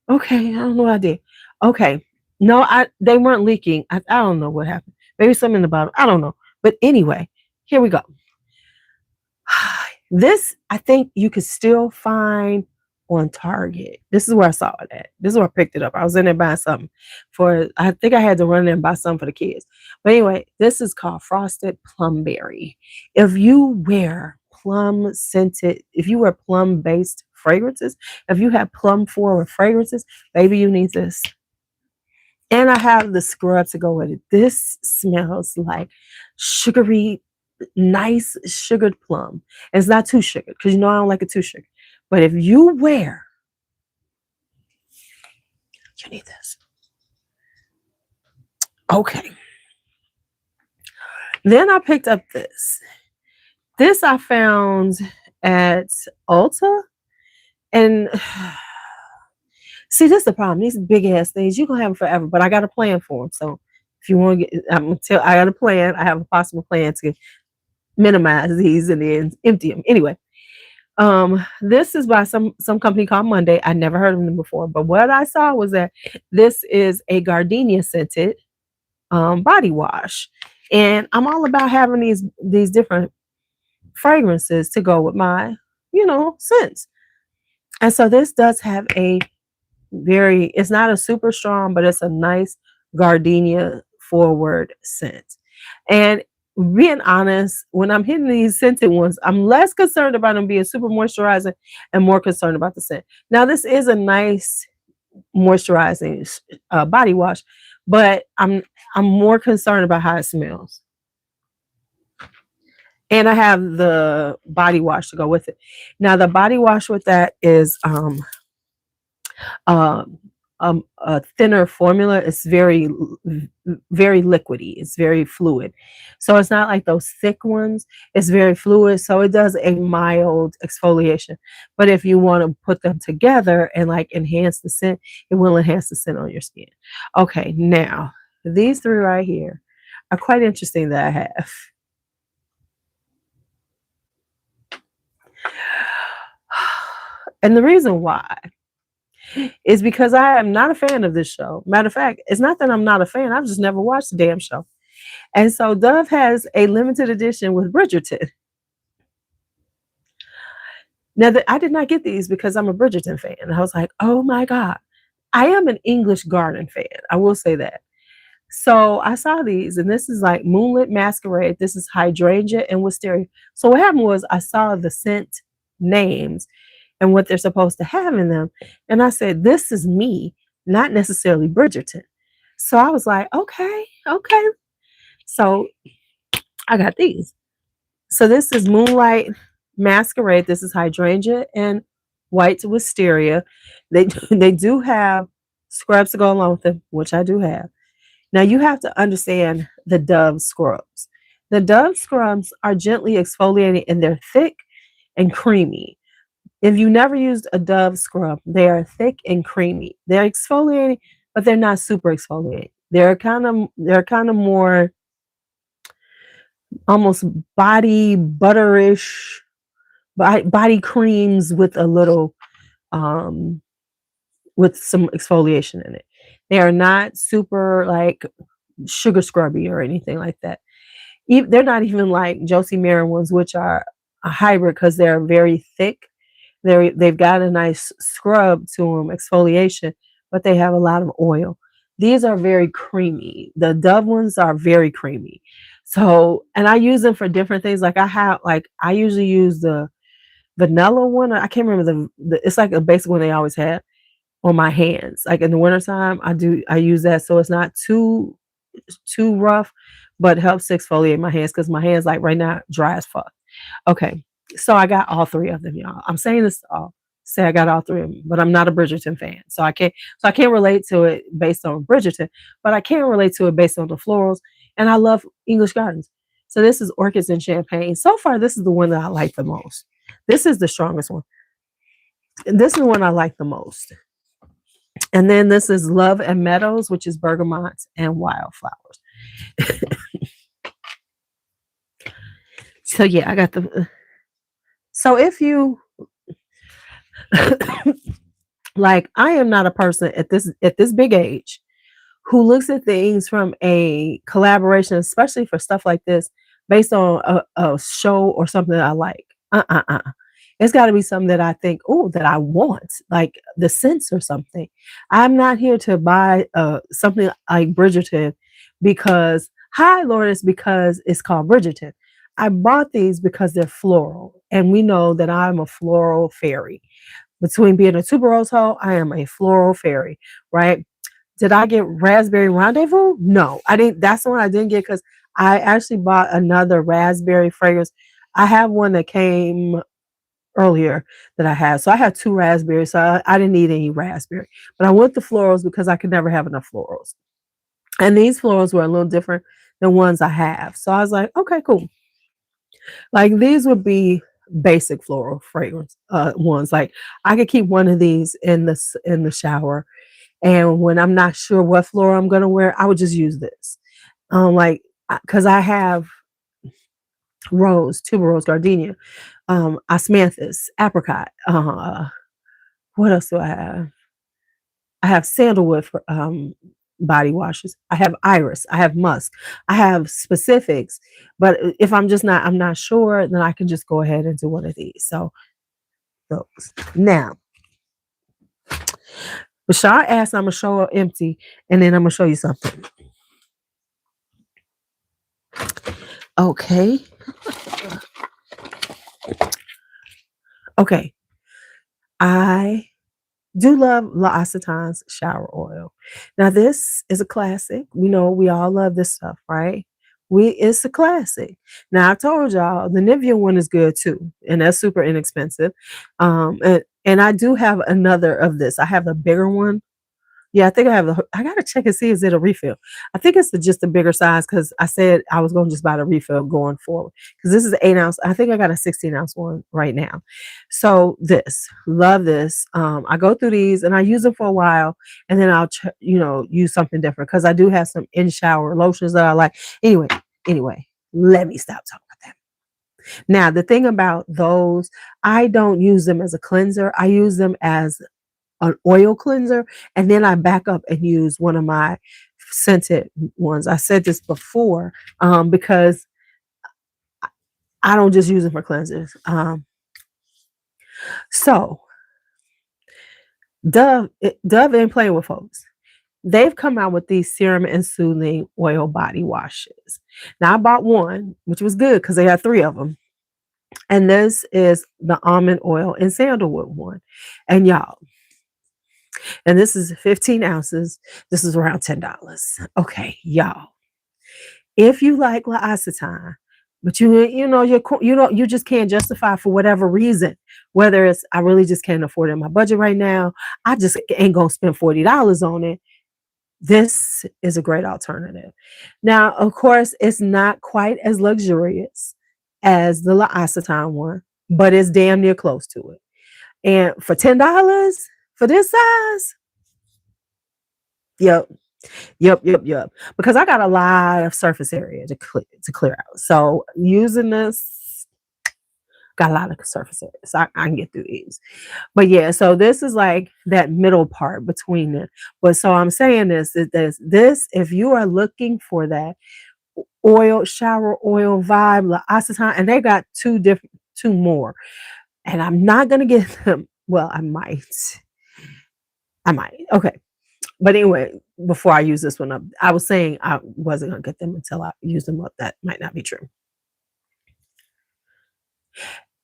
S1: okay. I don't know what I did. Okay, no, they weren't leaking. I don't know what happened. Maybe something in the bottom. I don't know. But anyway, here we go. This I think you could still find on Target. This is where I saw it at. This is where I picked it up. I was in there buying something for, I think I had to run in there and buy something for the kids. But anyway, this is called Frosted Plumberry. If you wear plum scented, if you wear plum based fragrances, if you have plum forward fragrances, baby, you need this. And I have the scrub to go with it. This smells like sugary, nice sugared plum. It's not too sugared because you know I don't like it too sugared. But if you wear, you need this. Okay. Then I picked up this. This I found at Ulta. And see, this is the problem. These big ass things, you can have them forever, but I got a plan for them. So if you want to get, I got a plan. I have a possible plan to minimize these and then empty them. Anyway, this is by some company called Monday. I never heard of them before, but what I saw was that this is a gardenia scented body wash, and I'm all about having these different fragrances to go with my scents. And so this does have a it's not a super strong, but it's a nice gardenia forward scent. And being honest, when I'm hitting these scented ones, I'm less concerned about them being super moisturizing and more concerned about the scent. Now, this is a nice moisturizing body wash, but I'm more concerned about how it smells. And I have the body wash to go with it. Now, the body wash with that is a thinner formula. It's very liquidy. It's very fluid. So it's not like those thick ones. It's very fluid. So it does a mild exfoliation. But if you want to put them together and like enhance the scent, it will enhance the scent on your skin. Okay, now these three right here are quite interesting that I have. And the reason why is because I am not a fan of this show. Matter of fact, it's not that I'm not a fan. I've just never watched the damn show. And so Dove has a limited edition with Bridgerton. Now, I did not get these because I'm a Bridgerton fan. And I was like, oh my God. I am an English Garden fan. I will say that. So I saw these, and this is like Moonlit Masquerade. This is Hydrangea and Wisteria. So what happened was I saw the scent names and what they're supposed to have in them. And I said, this is me, not necessarily Bridgerton. So I was like, okay. So I got these. So this is Moonlight Masquerade. This is Hydrangea and White Wisteria. They do have scrubs to go along with them, which I do have. Now you have to understand the Dove scrubs. The Dove scrubs are gently exfoliating and they're thick and creamy. If you never used a Dove scrub, they are thick and creamy. They're exfoliating, but they're not super exfoliating. They're kind of more almost body butterish, body creams with a little with some exfoliation in it. They are not super like sugar scrubby or anything like that. They're not even like Josie Maran ones, which are a hybrid because they're very thick. They've got a nice scrub to them, exfoliation, but they have a lot of oil. These are very creamy. The Dove ones are very creamy. So, and I use them for different things. Like I usually use the vanilla one. I can't remember it's like a basic one they always have on my hands. Like in the wintertime, I use that. So it's not too rough, but helps to exfoliate my hands because my hands like right now dry as fuck. Okay. So I got all three of them, y'all. I'm saying this all say I got all three of them, but I'm not a Bridgerton fan. So I can't relate to it based on Bridgerton, but I can relate to it based on the florals. And I love English Gardens. So this is Orchids and Champagne. So far, this is the one that I like the most. This is the strongest one. This is the one I like the most. And then this is Love and Meadows, which is bergamots and wildflowers. So yeah, I got the. So if you like, I am not a person at this big age who looks at things from a collaboration, especially for stuff like this, based on a show or something that I like. It's got to be something that I think, oh, that I want, like the scents or something. I'm not here to buy something like Bridgerton because, hi, Lourdes, because it's called Bridgerton. I bought these because they're floral, and we know that I'm a floral fairy. Between being a tuberose hoe, I am a floral fairy, right? Did I get Raspberry Rendezvous? No, I didn't. That's the one I didn't get because I actually bought another raspberry fragrance. I have one that came earlier that I had. So I had two raspberries. So I didn't need any raspberry. But I went the florals because I could never have enough florals. And these florals were a little different than ones I have. So I was like, okay, cool. Like these would be basic floral fragrance ones. Like I could keep one of these in the shower. And when I'm not sure what floral I'm gonna wear, I would just use this. Like because I have rose, tuberose, gardenia, osmanthus, apricot. What else do I have? I have sandalwood for body washes. I have iris. I have musk. I have specifics. But if I'm not sure, then I can just go ahead and do one of these. So those. Now, Bashar asked, I'm gonna show her empty, and then I'm gonna show you something. Okay. Okay. I do love L'Occitane's shower oil. Now, this is a classic. We know we all love this stuff, right? It's a classic. Now, I told y'all the Nivea one is good too, and that's super inexpensive. And I do have another of this. I have the bigger one. Yeah, I think I gotta check and see is it a refill. I think it's just a bigger size because I said I was going to just buy the refill going forward because this is an 8 ounce. I think I got a 16 ounce one right now. So this, love this. I go through these and I use them for a while, and then I'll use something different because I do have some in shower lotions that I like. Anyway, let me stop talking about that. Now the thing about those, I don't use them as a cleanser. I use them as an oil cleanser, and then I back up and use one of my scented ones. I said this before because I don't just use them for cleansers. So Dove ain't playing with folks. They've come out with these serum and soothing oil body washes. Now I bought one, which was good because they had 3 of them. And this is the almond oil and sandalwood one. And y'all, and this is 15 ounces. This is around $10. Okay, y'all. If you like L'Occitane, but you just can't justify for whatever reason, whether it's I really just can't afford it in my budget right now, I just ain't gonna spend $40 on it. This is a great alternative. Now, of course, it's not quite as luxurious as the L'Occitane one, but it's damn near close to it. And for $10 for this size, yep. Because I got a lot of surface area to clear out. So using this, got a lot of surface area, so I can get through these. But yeah, so this is like that middle part between it. But so I'm saying this, if you are looking for that shower oil vibe, L'Occitane, and they got two more, and I'm not gonna get them. Well, I might. Okay. But anyway, before I use this one up, I was saying I wasn't going to get them until I used them up. That might not be true.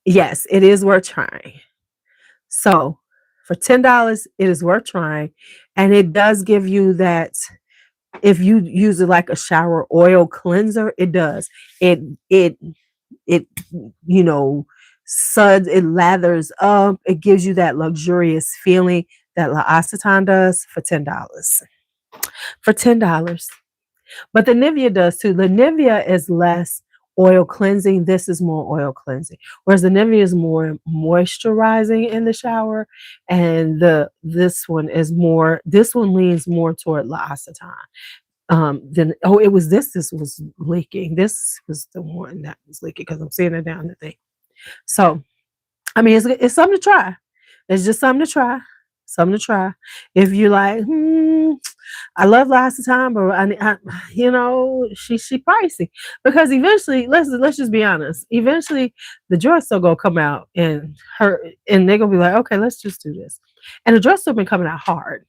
S1: Yes, it is worth trying. So for $10, it is worth trying. And it does give you that, if you use it like a shower oil cleanser, it does. It suds, it lathers up. It gives you that luxurious feeling that L'Occitane does for $10. For $10. But the Nivea does too. The Nivea is less oil cleansing. This is more oil cleansing. Whereas the Nivea is more moisturizing in the shower. And this one leans more toward L'Occitane. Then it was this was leaking. This was the one that was leaking because I'm seeing it down the thing. So I mean it's something to try. It's just something to try. Something to try. If you like, I love L'Occitane, but she pricey because eventually, let's just be honest. Eventually, the drugstore gonna come out and they're gonna be like, okay, let's just do this. And the drugstore been coming out hard.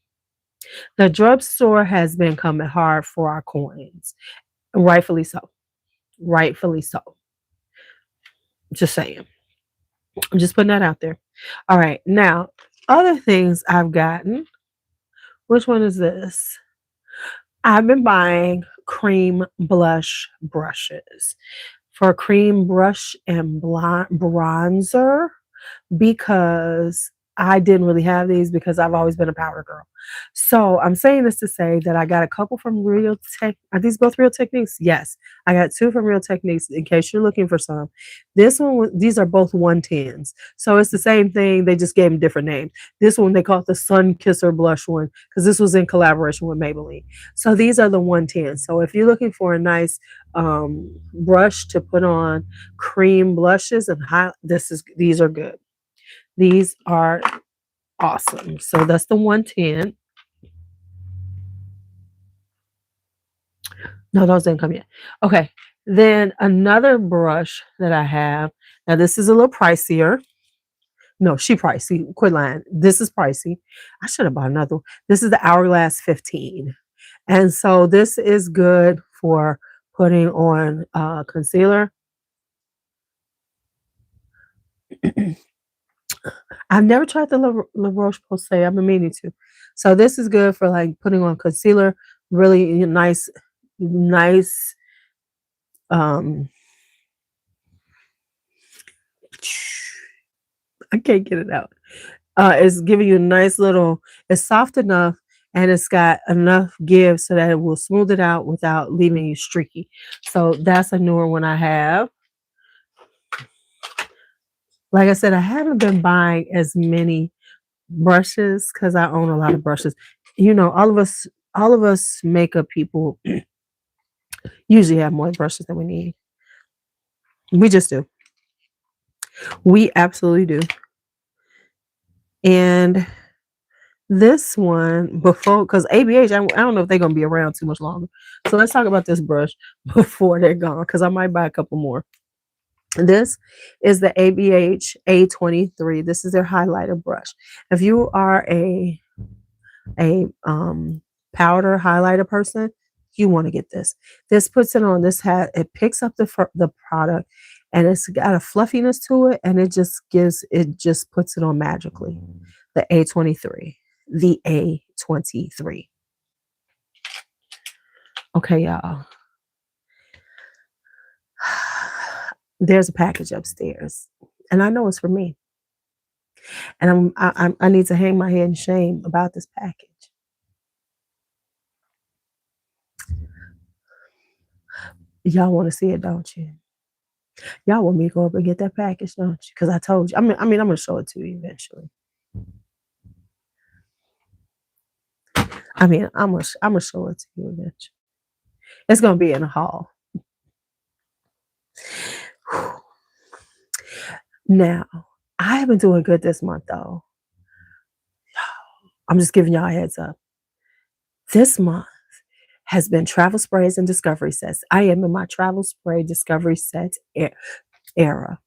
S1: The drugstore has been coming hard for our coins, rightfully so. Rightfully so. Just saying. I'm just putting that out there. All right, now other things I've gotten. Which one is this? I've been buying cream blush brushes for cream brush and bronzer because I didn't really have these because I've always been a powder girl. So I'm saying this to say that I got a couple from Real Tech. Are these both Real Techniques? Yes. I got 2 from Real Techniques in case you're looking for some. These are both 110s. So it's the same thing. They just gave them different names. This one they call it the Sun Kisser blush one because this was in collaboration with Maybelline. So these are the 110s. So if you're looking for a nice brush to put on cream blushes and these are good. These are awesome. So that's the 110. No, those didn't come yet. Okay. Then another brush that I have. Now this is a little pricier. No, she pricey. Quit lying. This is pricey. I should have bought another one. This is the Hourglass 15. And so this is good for putting on concealer. I've never tried the La Roche-Posay. I've been meaning to. So this is good for like putting on concealer. Really nice. I can't get it out. It's giving you a nice little. It's soft enough and it's got enough give so that it will smooth it out without leaving you streaky. So that's a newer one I have. Like I said, I haven't been buying as many brushes because I own a lot of brushes. All of us makeup people usually have more brushes than we need. We just do. We absolutely do. And this one before, because ABH, I don't know if they're going to be around too much longer. So let's talk about this brush before they're gone because I might buy a couple more. This is the ABH A23. This is their highlighter brush. If you are a powder highlighter person, you want to get this. This puts it on. It picks up the product, and it's got a fluffiness to it, and it just puts it on magically. The A23. The A23. Okay, y'all. There's a package upstairs, and I know it's for me. And I need to hang my head in shame about this package. Y'all want to see it, don't you? Y'all want me to go up and get that package, don't you? Because I told you. I mean, I'm gonna show it to you eventually. I'm gonna show it to you eventually. It's gonna be in a haul. Now, I have been doing good this month, though. I'm just giving y'all a heads up. This month has been travel sprays and discovery sets. I am in my travel spray discovery set era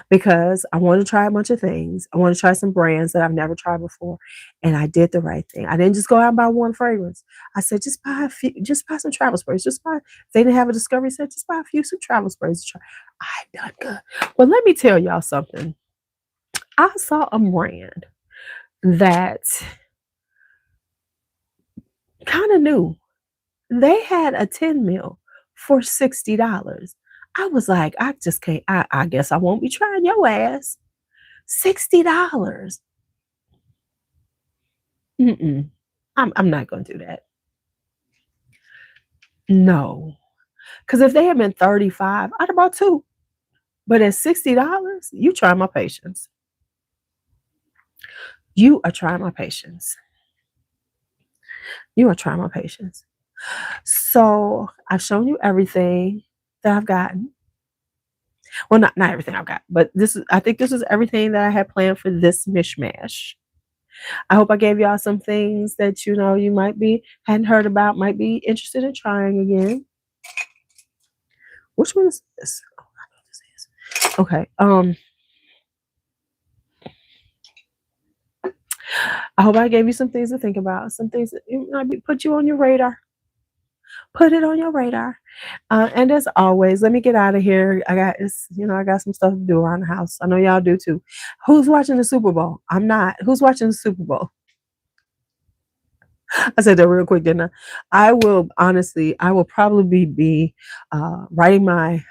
S1: because I want to try a bunch of things. I want to try some brands that I've never tried before, and I did the right thing. I didn't just go out and buy one fragrance. I said, just buy some travel sprays. If they didn't have a discovery set, just buy some travel sprays to try. I done good. Well, let me tell y'all something. I saw a brand that kind of new. They had a 10 mil for $60. I was like, I just can't. I guess I won't be trying your ass. $60. Mm-mm. I'm not gonna do that. No. Because if they had been 35, I'd have bought two. But at $60, you try my patience. You are trying my patience. You are trying my patience. So I've shown you everything that I've gotten. Well, not everything I've got, but I think this is everything that I had planned for this mishmash. I hope I gave y'all some things that you might be hadn't heard about, might be interested in trying again. Which one is this? Oh, I know this is. Okay. I hope I gave you some things to think about, some things that might put you on your radar. Put it on your radar. And as always, let me get out of here. I got some stuff to do around the house. I know y'all do too. Who's watching the Super Bowl? I'm not. Who's watching the Super Bowl? I said that real quick, didn't I? I will probably be writing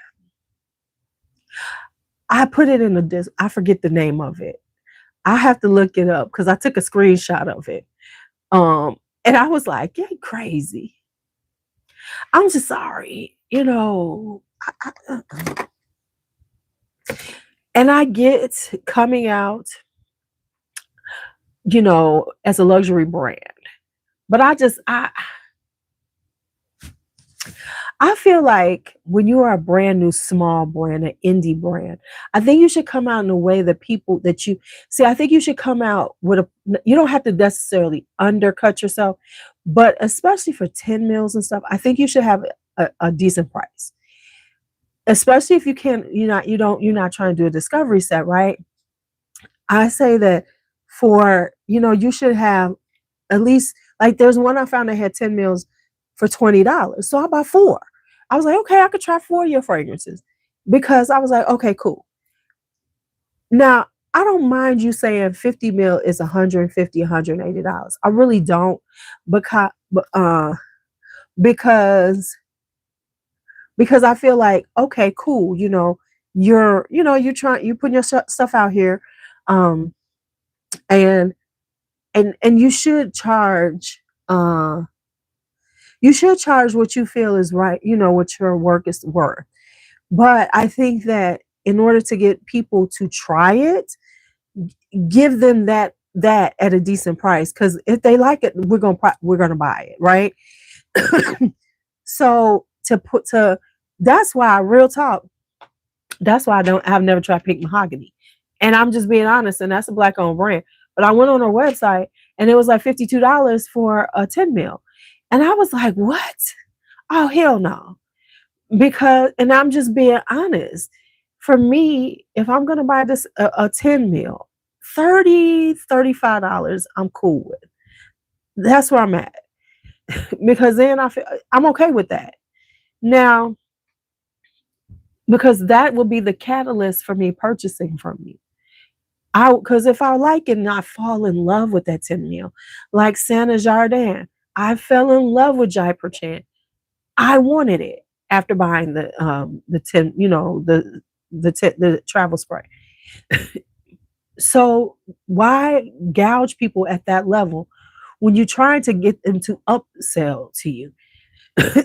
S1: I put it in the disc. I forget the name of it. I have to look it up because I took a screenshot of it. And I was like, you're crazy. I'm just sorry. And I get coming out, as a luxury brand. But I feel like when you are a brand new small brand, an indie brand, I think you should come out in a way that people that you see. I think you should come out you don't have to necessarily undercut yourself, but especially for 10 meals and stuff, I think you should have a decent price. Especially if you can't, you're not trying to do a discovery set, right? I say that you should have at least, like, there's one I found that had 10 meals for $20. So I bought 4. I was like, okay, I could try 4 of your fragrances because I was like, okay, cool. Now, I don't mind you saying 50 mil is $150, $180. I really don't because I feel like, okay, cool. You're putting your stuff out here. And you should charge, what you feel is right, what your work is worth. But I think that in order to get people to try it, give them that at a decent price. Because if they like it, we're gonna buy it, right? So that's why, real talk, that's why I've never tried Pink Mahogany. And I'm just being honest, and that's a Black owned brand. But I went on her website and it was like $52 for a 10 mil. And I was like, what? Oh, hell no. And I'm just being honest. For me, if I'm going to buy this, a 10 mil, $30, $35, I'm cool with. That's where I'm at. Because then I'm okay with that. Now, because that will be the catalyst for me purchasing from you. Because if I like it and I fall in love with that 10 mil, like Santa Jardin, I fell in love with Jaipur Chant. I wanted it after buying the 10, the travel spray. So why gouge people at that level when you're trying to get them to upsell to you?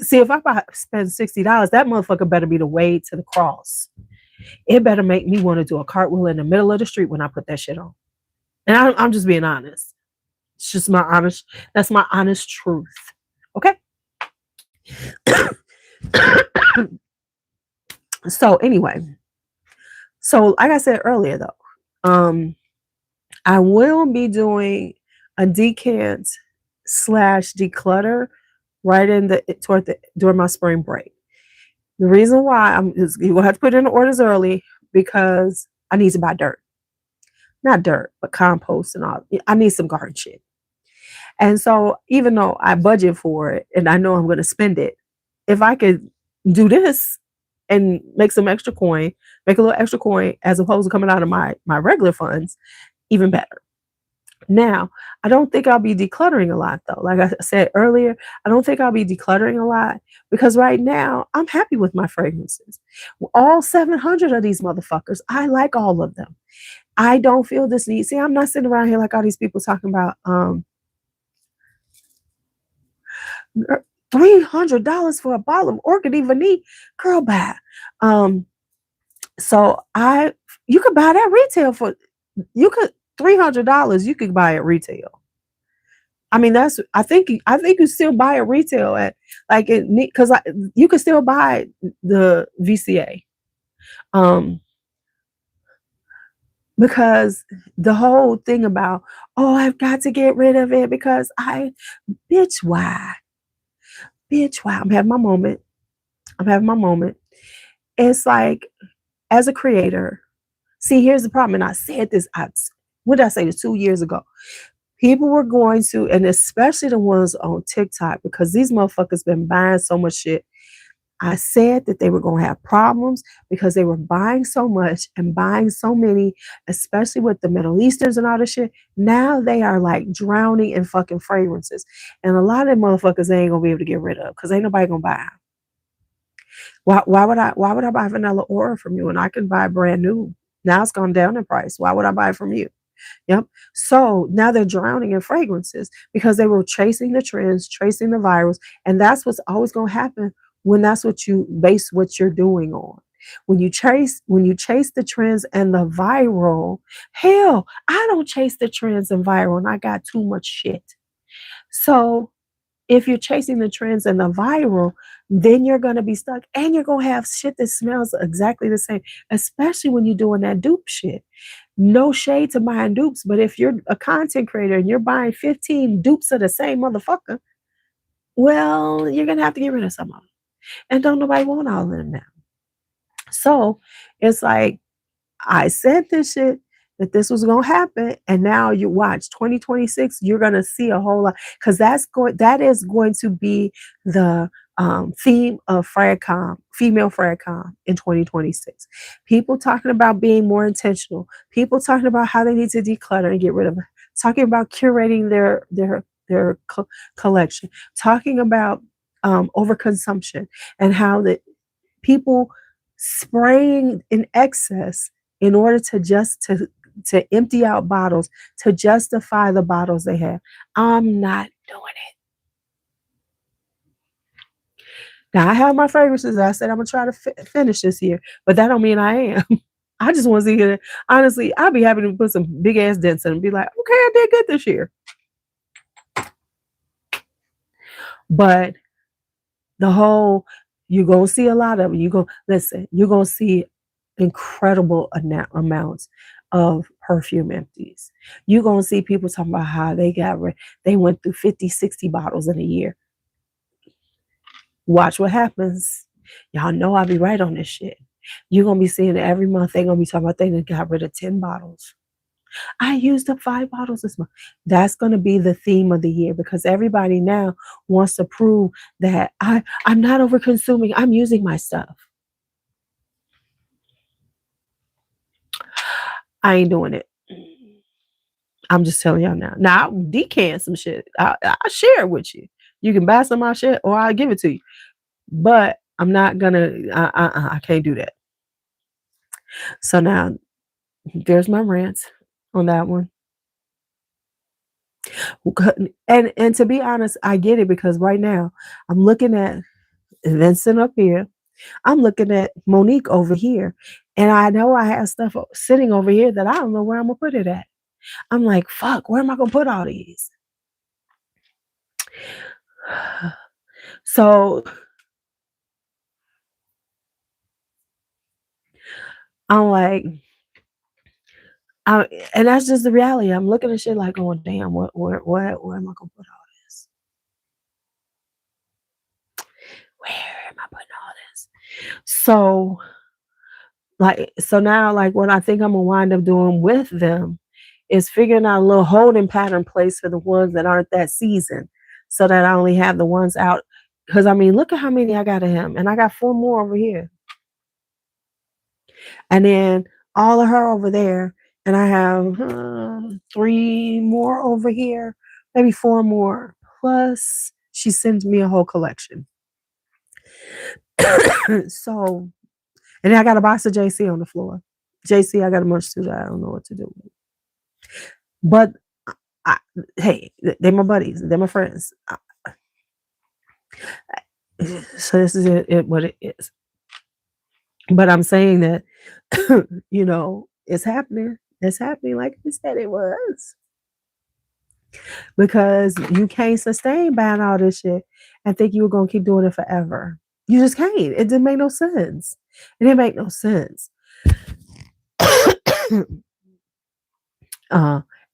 S1: See, if I spend $60, that motherfucker better be the way to the cross. It better make me want to do a cartwheel in the middle of the street when I put that shit on. And I'm just being honest. It's just that's my honest truth. Okay? So anyway, like I said earlier though, I will be doing a decant / declutter right during my spring break. The reason why you will have to put in the orders early because I need to buy dirt. Not dirt, but compost and all. I need some garden shit. And so even though I budget for it and I know I'm going to spend it, if I could do this and make some extra coin, make a little extra coin as opposed to coming out of my regular funds, even better. Now, I don't think I'll be decluttering a lot though. Like I said earlier, I don't think I'll be decluttering a lot because right now I'm happy with my fragrances. All 700 of these motherfuckers, I like all of them. I don't feel this need. See, I'm not sitting around here like all these people talking about $300 for a bottle of Orchid Vanille. Girl, bye. So you could buy that retail for you could $300. You could buy it retail. I mean, I think you still buy it retail at like it because you could still buy the VCA. Because the whole thing about, oh, I've got to get rid of it because bitch, why? Bitch, why? I'm having my moment. It's like, as a creator, see, here's the problem. And I said this, what did I say this 2 years ago? People were going to, and especially the ones on TikTok, because these motherfuckers been buying so much shit. I said that they were going to have problems because they were buying so much and buying so many, especially with the Middle Easterns and all this shit. Now they are like drowning in fucking fragrances. And a lot of them motherfuckers they ain't going to be able to get rid of because ain't nobody going to buy them. Why would I buy Vanilla Aura from you and I can buy brand new? Now it's gone down in price. Why would I buy it from you? Yep. So now they're drowning in fragrances because they were chasing the trends, chasing the virals. And that's what's always going to happen when that's what you base what you're doing on. When you chase the trends and the viral, hell, I don't chase the trends and viral and I got too much shit. So if you're chasing the trends and the viral, then you're going to be stuck and you're going to have shit that smells exactly the same, especially when you're doing that dupe shit. No shade to buying dupes, but if you're a content creator and you're buying 15 dupes of the same motherfucker, well, you're going to have to get rid of some of them. And don't nobody want all of them now. So it's like, I said this shit that this was going to happen. And now you watch 2026, you're going to see a whole lot because that is going to be the theme of FragCom, female FragCom in 2026. People talking about being more intentional. People talking about how they need to declutter and get rid of it. Talking about curating their collection. Talking about overconsumption and how that people spraying in excess in order to empty out bottles to justify the bottles they have. I'm not doing it. Now I have my fragrances. I said I'm gonna try to finish this year, but that don't mean I am. I just want to see it. Honestly, I'll be happy to put some big ass dents in and be like, okay, I did good this year. But the whole, you're gonna see a lot of it. You're gonna see incredible amounts of perfume empties. You're going to see people talking about how they went through 50, 60 bottles in a year. Watch what happens. Y'all know I'll be right on this shit. You're going to be seeing it every month. They're going to be talking about they got rid of 10 bottles. I used up 5 bottles this month. That's going to be the theme of the year because everybody now wants to prove that I'm not over consuming. I'm using my stuff. I ain't doing it. I'm just telling y'all now. Now, I'll decant some shit. I'll share it with you. You can buy some of my shit or I'll give it to you. But I'm not going to, I can't do that. So now, there's my rant on that one. And to be honest, I get it because right now, I'm looking at Vincent up here. I'm looking at Monique over here. And I know I have stuff sitting over here that I don't know where I'm going to put it at. I'm like, fuck, where am I going to put all these? So I'm like, and that's just the reality. I'm looking at shit like, going, damn, where am I going to put all this? Where am I putting all this? So now, like, what I think I'm going to wind up doing with them is figuring out a little holding pattern place for the ones that aren't that seasoned so that I only have the ones out. Because, I mean, look at how many I got of him. And I got 4 more over here. And then all of her over there. And I have 3 more over here, maybe 4 more. Plus, she sends me a whole collection. So, and then I got a box of JC on the floor. JC, I got a munch too that I don't know what to do with. But hey, they're my buddies. They're my friends. So this is what it is. But I'm saying that, it's happening. It's happening like we said it was. Because you can't sustain buying all this shit and think you were going to keep doing it forever. You just can't. It didn't make no sense. It didn't make no sense.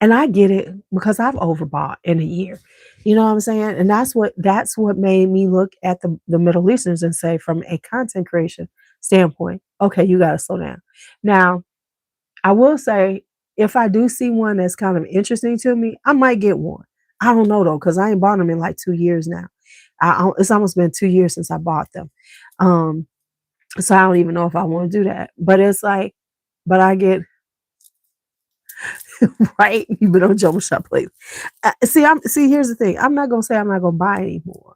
S1: And I get it because I've overbought in a year. You know what I'm saying? And that's what made me look at the Middle Easterns and say, from a content creation standpoint, okay, you got to slow down. Now, I will say, if I do see one that's kind of interesting to me, I might get one. I don't know though, because I ain't bought them in like 2 years now. It's almost been 2 years since I bought them. So I don't even know if I want to do that. But it's like, but I get right. You've been on Joe Shop Place. See. Here's the thing. I'm not gonna say I'm not gonna buy anymore,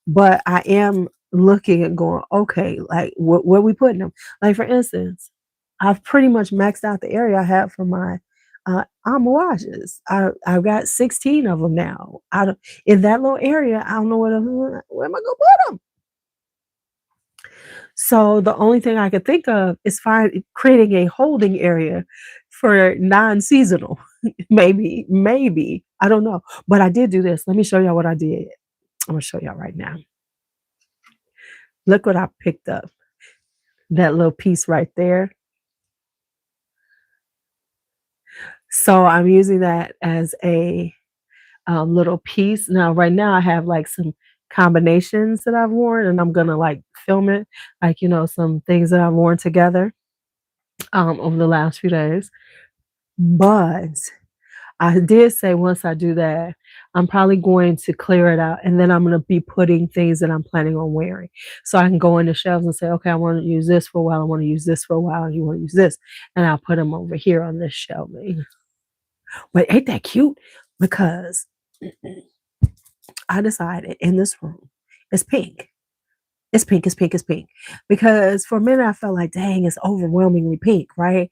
S1: but I am looking and going, okay, like where we putting them? Like for instance, I've pretty much maxed out the area I have for my Amawages. I've got 16 of them now. In that little area, I don't know where am I gonna put them? So the only thing I could think of is creating a holding area for non-seasonal. maybe. I don't know. But I did do this. Let me show y'all what I did. I'm gonna show y'all right now. Look what I picked up. That little piece right there. So I'm using that as a little piece. Now, right now I have like some combinations that I've worn, and I'm gonna like film it, like some things that I've worn together over the last few days. But I did say once I do that, I'm probably going to clear it out, and then I'm going to be putting things that I'm planning on wearing. So I can go in the shelves and say, okay, I want to use this for a while. I want to use this for a while. And you want to use this. And I'll put them over here on this shelving. But ain't that cute? Because I decided in this room, it's pink. It's pink, it's pink, it's pink. Because for a minute I felt like, dang, it's overwhelmingly pink, right?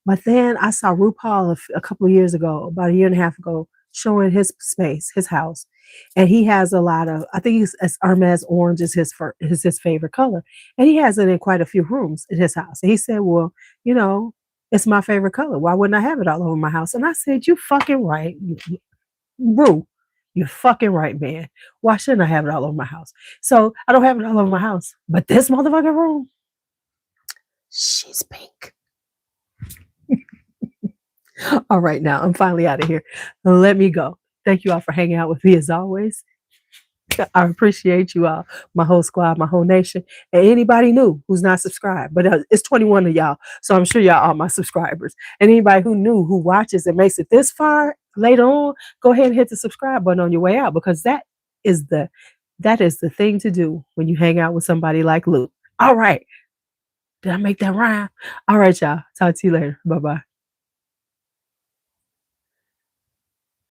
S1: But then I saw RuPaul a couple of years ago, about a year and a half ago, showing his space, his house. And he has a lot of, I think it's Hermes orange is his favorite color. And he has it in quite a few rooms in his house. And he said, well, it's my favorite color. Why wouldn't I have it all over my house? And I said, you fucking right, Ru. You're fucking right, man. Why shouldn't I have it all over my house? So I don't have it all over my house. But this motherfucking room, she's pink. All right, now I'm finally out of here. Let me go. Thank you all for hanging out with me as always. I appreciate you all, my whole squad, my whole nation, and anybody new who's not subscribed. But it's 21 of y'all, so I'm sure y'all are my subscribers. And anybody who watches and makes it this far later on, go ahead and hit the subscribe button on your way out, because that is the thing to do when you hang out with somebody like Lou. All right. Did I make that rhyme? All right, y'all. Talk to you later. Bye-bye.